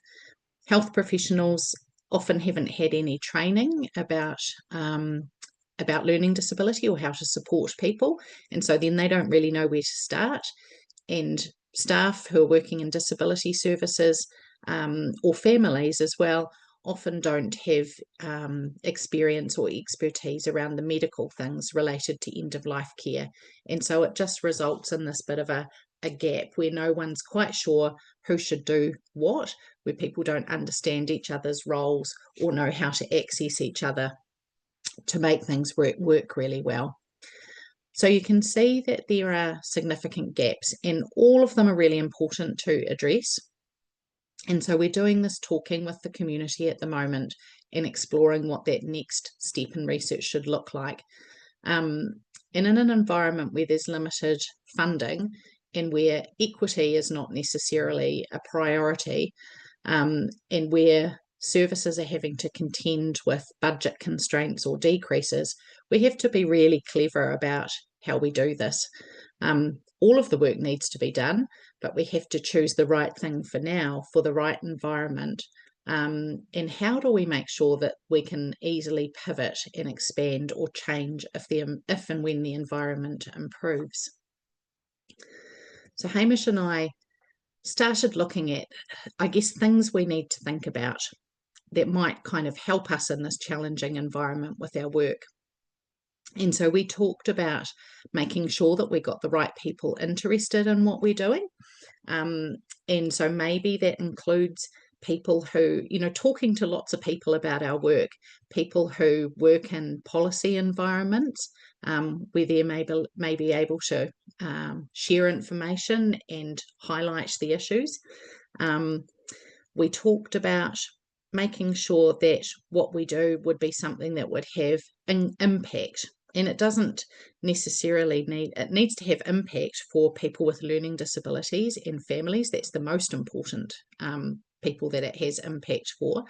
Health professionals often haven't had any training about learning disability or how to support people, and so then they don't really know where to start. And staff who are working in disability services, or families as well, often don't have experience or expertise around the medical things related to end-of-life care. And so it just results in this bit of a gap where no one's quite sure who should do what, where people don't understand each other's roles or know how to access each other to make things work really well. So you can see that there are significant gaps, and all of them are really important to address. And so we're doing this talking with the community at the moment and exploring what that next step in research should look like. And in an environment where there's limited funding and where equity is not necessarily a priority, and where services are having to contend with budget constraints or decreases, we have to be really clever about how we do this. All of the work needs to be done, but we have to choose the right thing for now, for the right environment. And how do we make sure that we can easily pivot and expand or change if and when the environment improves? So Hamish and I started looking at, I guess, things we need to think about that might kind of help us in this challenging environment with our work. And so we talked about making sure that we got the right people interested in what we're doing. And so maybe that includes people who, talking to lots of people about our work, people who work in policy environments, where they may be able to share information and highlight the issues. We talked about making sure that what we do would be something that would have an impact. And it doesn't necessarily it needs to have impact for people with learning disabilities and families. That's the most important people that it has impact for.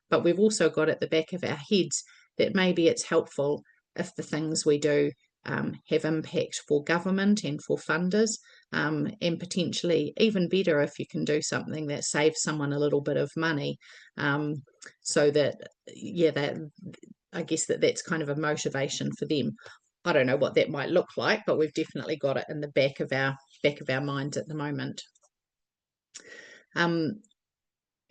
But we've also got at the back of our heads that maybe it's helpful if the things we do have impact for government and for funders, and potentially even better if you can do something that saves someone a little bit of money, so that, I guess that's kind of a motivation for them. I don't know what that might look like, but we've definitely got it in the back of our minds at the moment.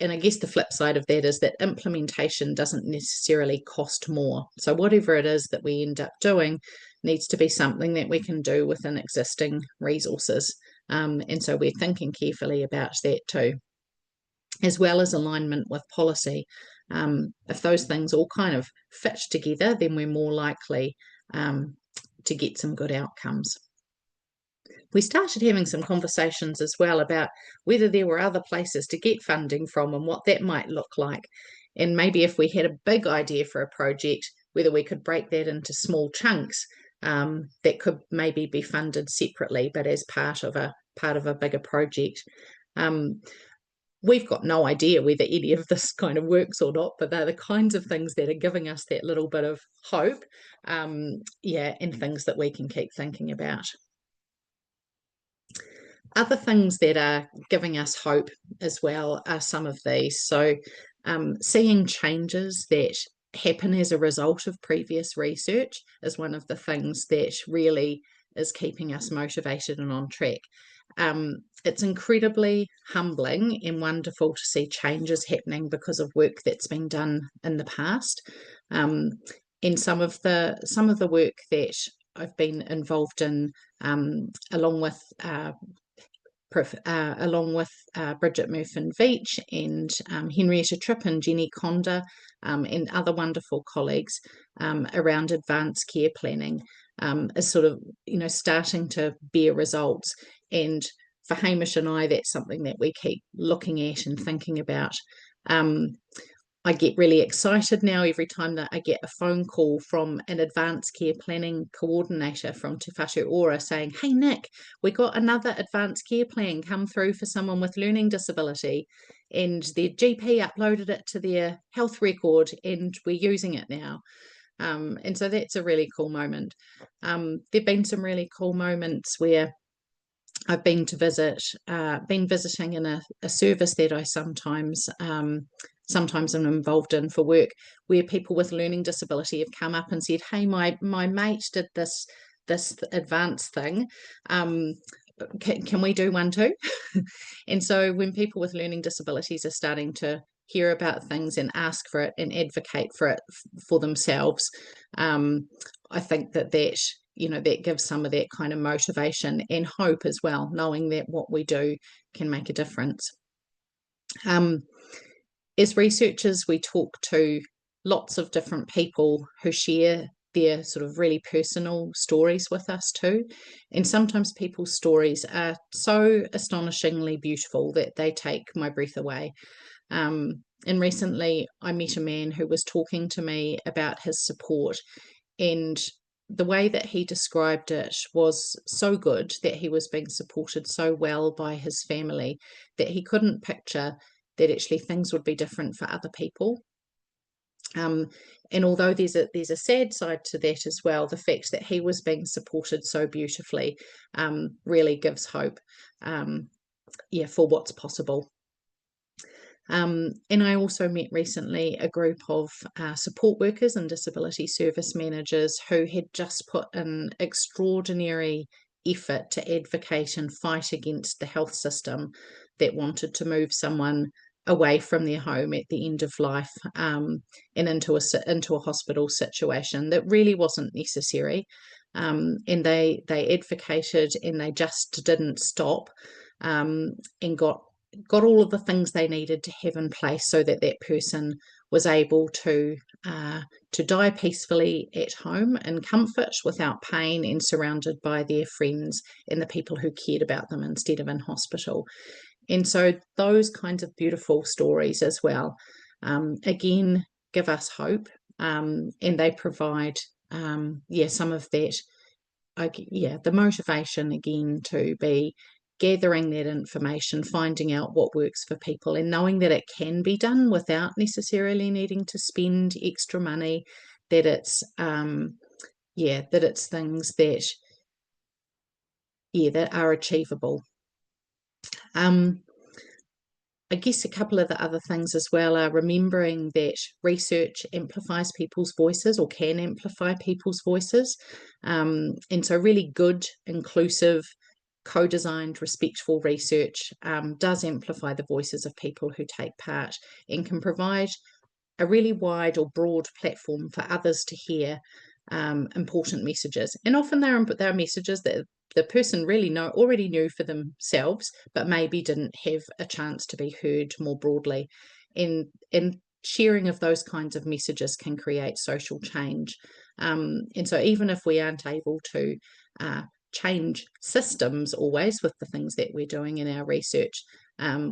And I guess the flip side of that is that implementation doesn't necessarily cost more. So whatever it is that we end up doing needs to be something that we can do within existing resources. And so we're thinking carefully about that too, as well as alignment with policy. If those things all kind of fit together, then we're more likely to get some good outcomes. We started having some conversations as well about whether there were other places to get funding from and what that might look like. And maybe if we had a big idea for a project, whether we could break that into small chunks that could maybe be funded separately, but as part of a bigger project. We've got no idea whether any of this kind of works or not, but they're the kinds of things that are giving us that little bit of hope, and things that we can keep thinking about. Other things that are giving us hope as well are some of these. So seeing changes that happen as a result of previous research is one of the things that really is keeping us motivated and on track. It's incredibly humbling and wonderful to see changes happening because of work that's been done in the past. And some of the work that I've been involved in, along with Bridget Murphy-Veach and Henrietta Tripp and Jenny Conda, and other wonderful colleagues around advanced care planning, is sort of starting to bear results. And for Hamish and I, that's something that we keep looking at and thinking about. I get really excited now every time that I get a phone call from an advanced care planning coordinator from Te Whatu Ora saying, hey Nick, we got another advanced care plan come through for someone with learning disability, and their GP uploaded it to their health record and we're using it now. And so that's a really cool moment. There've been some really cool moments where I've been to visit, been visiting in a service that I sometimes am involved in for work, where people with learning disability have come up and said, hey, my mate did this advanced thing. Can we do one too? And so when people with learning disabilities are starting to hear about things and ask for it and advocate for it for themselves, I think that that gives some of that kind of motivation and hope as well, knowing that what we do can make a difference. As researchers, we talk to lots of different people who share their sort of really personal stories with us too. And sometimes people's stories are so astonishingly beautiful that they take my breath away. And recently I met a man who was talking to me about his support, and the way that he described it was so good, that he was being supported so well by his family, that he couldn't picture that actually things would be different for other people. And although there's a sad side to that as well, the fact that he was being supported so beautifully really gives hope, for what's possible. And I also met recently a group of support workers and disability service managers who had just put in extraordinary effort to advocate and fight against the health system that wanted to move someone away from their home at the end of life and into a hospital situation that really wasn't necessary. And they advocated, and they just didn't stop, and got all of the things they needed to have in place so that that person was able to die peacefully at home in comfort, without pain, and surrounded by their friends and the people who cared about them instead of in hospital. And so those kinds of beautiful stories as well, again, give us hope, and they provide, some of that, the motivation again to be gathering that information, finding out what works for people, and knowing that it can be done without necessarily needing to spend extra money, that it's things that are achievable. I guess a couple of the other things as well are remembering that research amplifies people's voices, or can amplify people's voices. And so really good, inclusive, co-designed, respectful research does amplify the voices of people who take part, and can provide a really wide or broad platform for others to hear important messages. And often they're messages that the person really already knew for themselves, but maybe didn't have a chance to be heard more broadly. And sharing of those kinds of messages can create social change. And so even if we aren't able to change systems always with the things that we're doing in our research,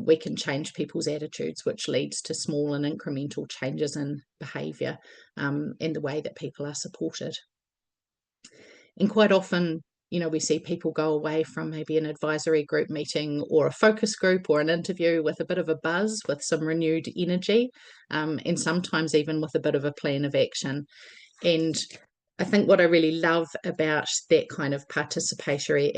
we can change people's attitudes, which leads to small and incremental changes in behaviour in the way that people are supported. And quite often, we see people go away from maybe an advisory group meeting or a focus group or an interview with a bit of a buzz, with some renewed energy, and sometimes even with a bit of a plan of action. And I think what I really love about that kind of participatory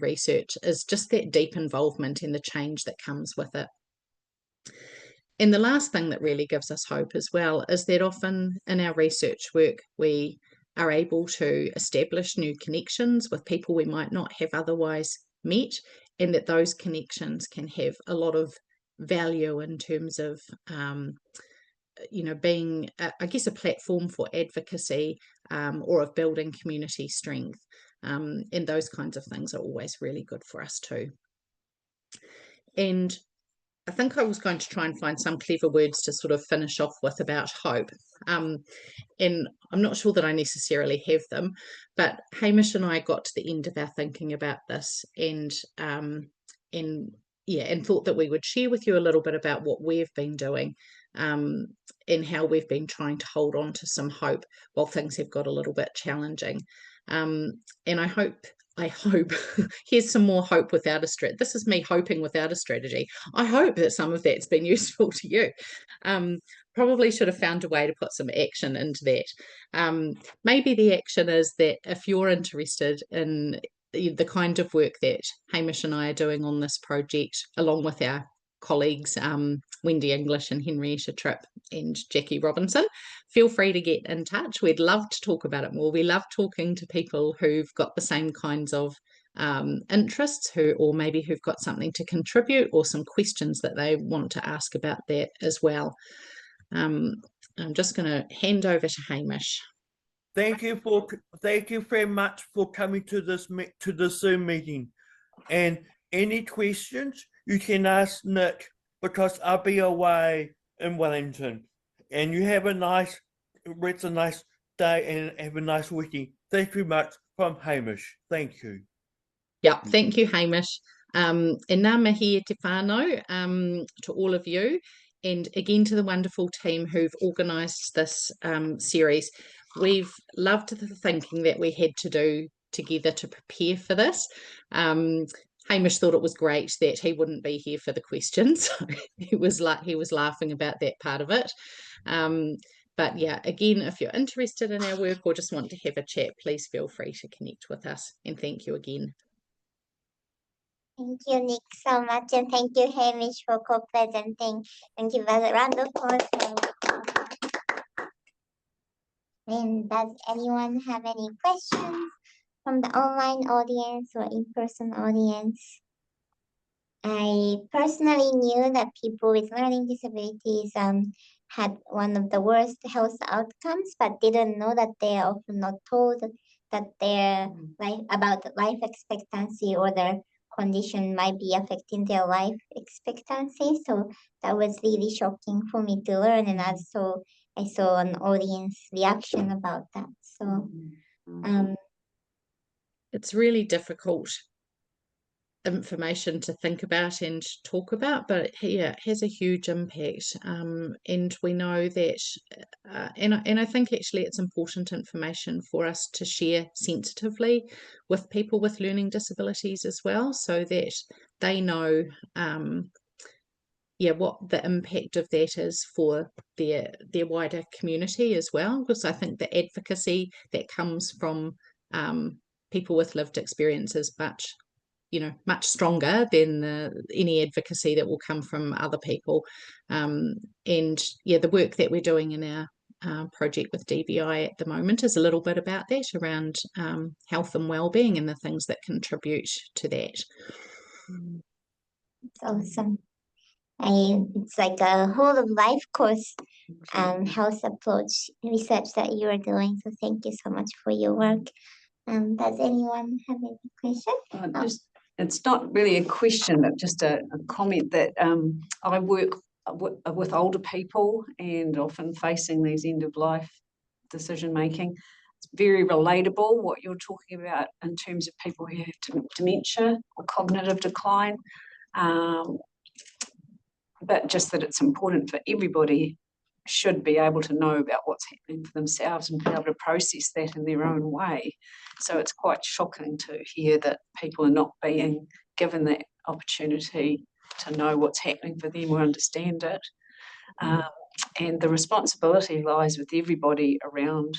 research is just that deep involvement in the change that comes with it. And the last thing that really gives us hope as well is that often in our research work, we are able to establish new connections with people we might not have otherwise met, and that those connections can have a lot of value in terms of being, I guess, a platform for advocacy or of building community strength. And those kinds of things are always really good for us too. And I think I was going to try and find some clever words to sort of finish off with about hope. And I'm not sure that I necessarily have them, but Hamish and I got to the end of our thinking about this, and and thought that we would share with you a little bit about what we've been doing, and how we've been trying to hold on to some hope while things have got a little bit challenging. And I hope here's some more hope without a strategy. This is me hoping without a strategy. I hope that some of that's been useful to you. Probably should have found a way to put some action into that. Maybe the action is that if you're interested in the kind of work that Hamish and I are doing on this project, along with our colleagues, Wendy English and Henrietta Tripp and Jackie Robinson, feel free to get in touch. We'd love to talk about it more. We love talking to people who've got the same kinds of interests, or maybe who've got something to contribute or some questions that they want to ask about that as well. I'm just going to hand over to Hamish. Thank you very much for coming to this Zoom meeting. And any questions you can ask Nick, because I'll be away in Wellington. And you have a nice day and have a nice weekend. Thank you much from Hamish. Thank you. Yeah, thank you, Hamish. And ngā mihi e te whānau to all of you, and again to the wonderful team who've organised this series. We've loved the thinking that we had to do together to prepare for this. Hamish thought it was great that he wouldn't be here for the questions. He was laughing about that part of it. But yeah, again, if you're interested in our work or just want to have a chat, please feel free to connect with us. And thank you again. Thank you, Nick, so much, and thank you, Hamish, for co-presenting. And give us a round of applause. And does anyone have any questions from the online audience or in-person audience? I personally knew that people with learning disabilities had one of the worst health outcomes, but didn't know that they are often not told that their life expectancy or their condition might be affecting their life expectancy. So that was really shocking for me to learn, and also I saw an audience reaction about that. So it's really difficult information to think about and talk about, but yeah, it has a huge impact, and we know that and I think actually it's important information for us to share sensitively with people with learning disabilities as well, so that they know what the impact of that is for their wider community as well, because I think the advocacy that comes from people with lived experience is much stronger than any advocacy that will come from other people. And the work that we're doing in our project with DBI at the moment is a little bit about that, around health and well-being and the things that contribute to that. It's awesome. It's like a whole of life course health approach research that you are doing. So thank you so much for your work. Does anyone have any question? It's not really a question, but just a comment that I work with older people and often facing these end-of-life decision-making. It's very relatable what you're talking about in terms of people who have dementia or cognitive decline, but just that it's important for everybody should be able to know about what's happening for themselves and be able to process that in their own way. So it's quite shocking to hear that people are not being given that opportunity to know what's happening for them or understand it. And the responsibility lies with everybody around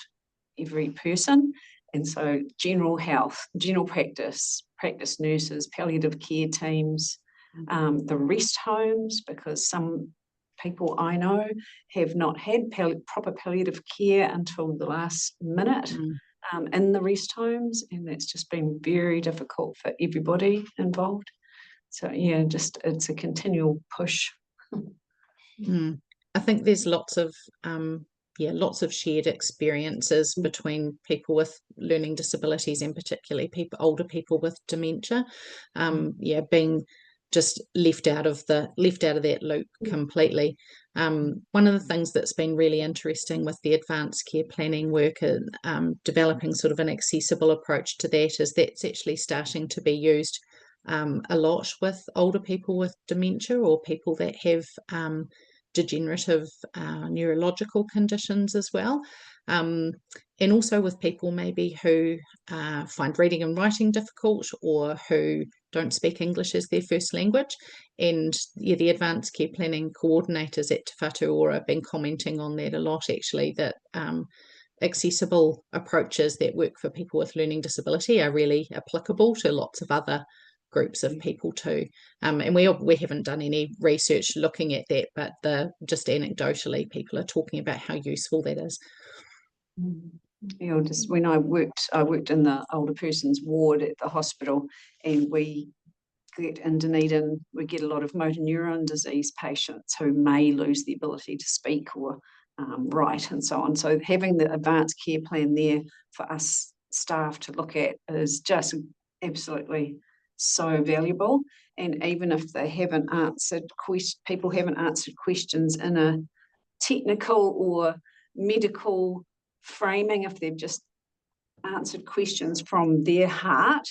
every person. And so general health, general practice nurses, palliative care teams, the rest homes, because some people I know have not had proper palliative care until the last minute in the rest homes, and that's just been very difficult for everybody involved. So yeah, it's a continual push. I think there's lots of shared experiences between people with learning disabilities, and particularly older people with dementia, being just left out of that loop completely. One of the things that's been really interesting with the advanced care planning work and developing sort of an accessible approach to that is that's actually starting to be used a lot with older people with dementia or people that have degenerative neurological conditions as well. And also with people maybe who find reading and writing difficult or who don't speak English as their first language. And yeah, the advanced care planning coordinators at Te Whatu Ora have been commenting on that a lot, actually, that accessible approaches that work for people with learning disability are really applicable to lots of other groups of people too. And we haven't done any research looking at that, but just anecdotally, people are talking about how useful that is. You know, just when I worked in the older person's ward at the hospital, and we get in Dunedin, we get a lot of motor neuron disease patients who may lose the ability to speak or write and so on. So having the advanced care plan there for us staff to look at is just absolutely so valuable. And even if they haven't answered people haven't answered questions in a technical or medical framing, if they've just answered questions from their heart,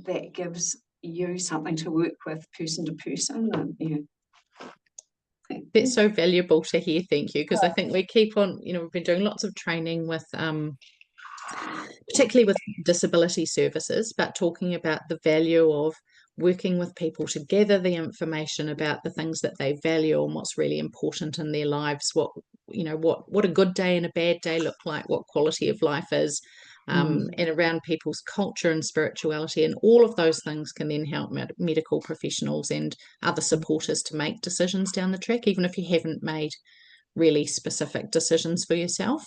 that gives you something to work with person to person. That's so valuable to hear, thank you, because I think we keep on, we've been doing lots of training with particularly with disability services, but talking about the value of working with people to gather the information about the things that they value and what's really important in their lives, what a good day and a bad day look like, what quality of life is, and around people's culture and spirituality, and all of those things can then help medical professionals and other supporters to make decisions down the track, even if you haven't made really specific decisions for yourself.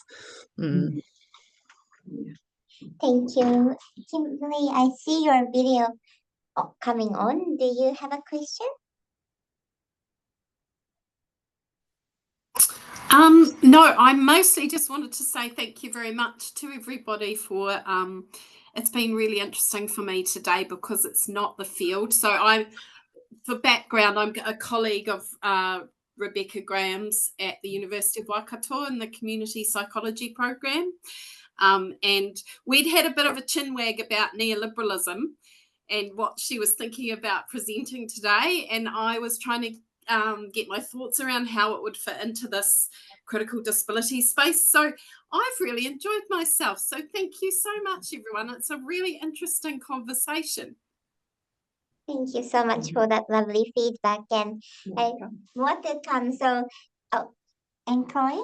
Thank you. Kimberly, I see your video coming on. Do you have a question? No, I mostly just wanted to say thank you very much to everybody for it's been really interesting for me today because it's not the field. So for background, I'm a colleague of Rebekah Graham's at the University of Waikato in the community psychology program. And we'd had a bit of a chinwag about neoliberalism and what she was thinking about presenting today. And I was trying to get my thoughts around how it would fit into this critical disability space. So I've really enjoyed myself. So thank you so much, everyone. It's a really interesting conversation. Thank you so much for that lovely feedback and more to come. So, and Chloe?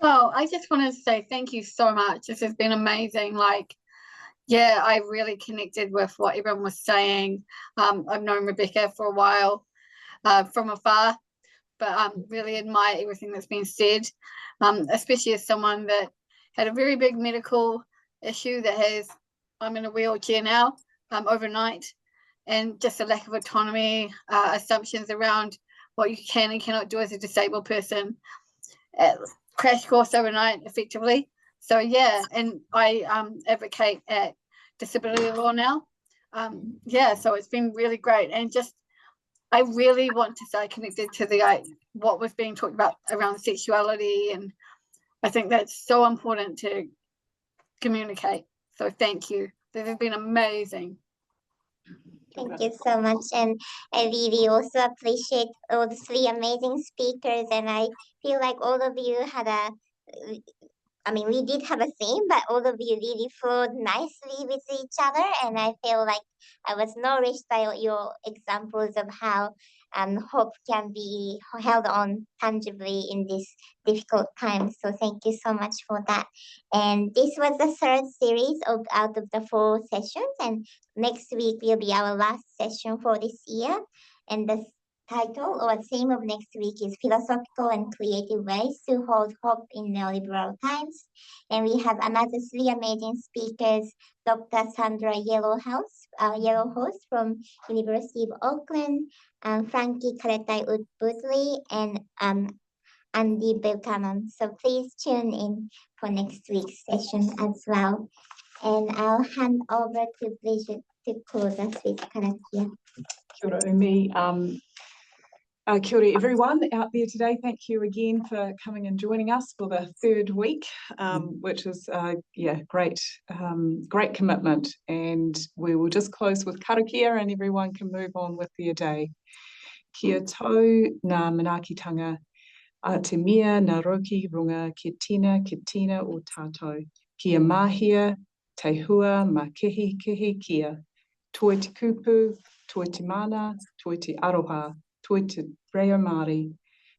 Well, I just wanted to say thank you so much. This has been amazing. I really connected with what everyone was saying. I've known Rebekah for a while from afar, but really admire everything that's been said, especially as someone that had a very big medical issue I'm in a wheelchair now overnight, and just a lack of autonomy, assumptions around what you can and cannot do as a disabled person. Crash course overnight, effectively. So yeah, and I advocate at disability law now. So it's been really great, and just I really want to stay connected to what was being talked about around sexuality, and I think that's so important to communicate. So thank you. This has been amazing. Thank you so much, and I really also appreciate all the three amazing speakers, and I feel like all of you we did have a theme, but all of you really flowed nicely with each other, and I feel like I was nourished by your examples of how hope can be held on tangibly in this difficult time. So thank you so much for that. And this was the third series out of the 4 sessions, and next week will be our last session for this year. And the title or theme of next week is Philosophical and Creative Ways to Hold Hope in Neoliberal Times. And we have another 3 amazing speakers, Dr. Sandra Yellowhouse from University of Auckland, Frankie Karetai-Woodley, and Andy Buchanan. So please tune in for next week's session as well. And I'll hand over to Bridget to close us with Karakia. Kia ora, Umi. Kia ora everyone out there today. Thank you again for coming and joining us for the third week, which is great commitment. And we will just close with karakia and everyone can move on with their day. Kia tau ngā manaakitanga a te mea ngā roki runga ki tina o tātou. Kia mahia, te hua, ma kihi kia. Toi te kupu, toi te mana, toi te aroha, toi te reo Māori.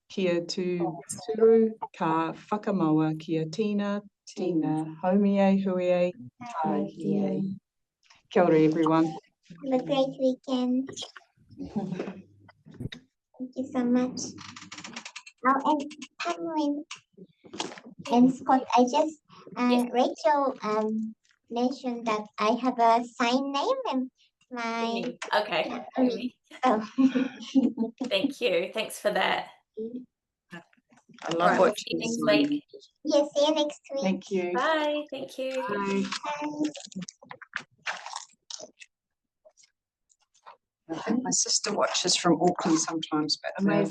Kia tu suru ka whakamaua, kia tina, haumi e hui e, tāu ki e. Kia ora everyone. Have a great weekend. Thank you so much. Oh, and Carolyn and Scott, I just Rachel mentioned that I have a sign name and my Okay. oh. Thank you. Thanks for that. I love what See you next you're saying. week. Yes, see you next week. Thank you. Bye. Thank you. Bye. Bye. I think my sister watches from Auckland sometimes, but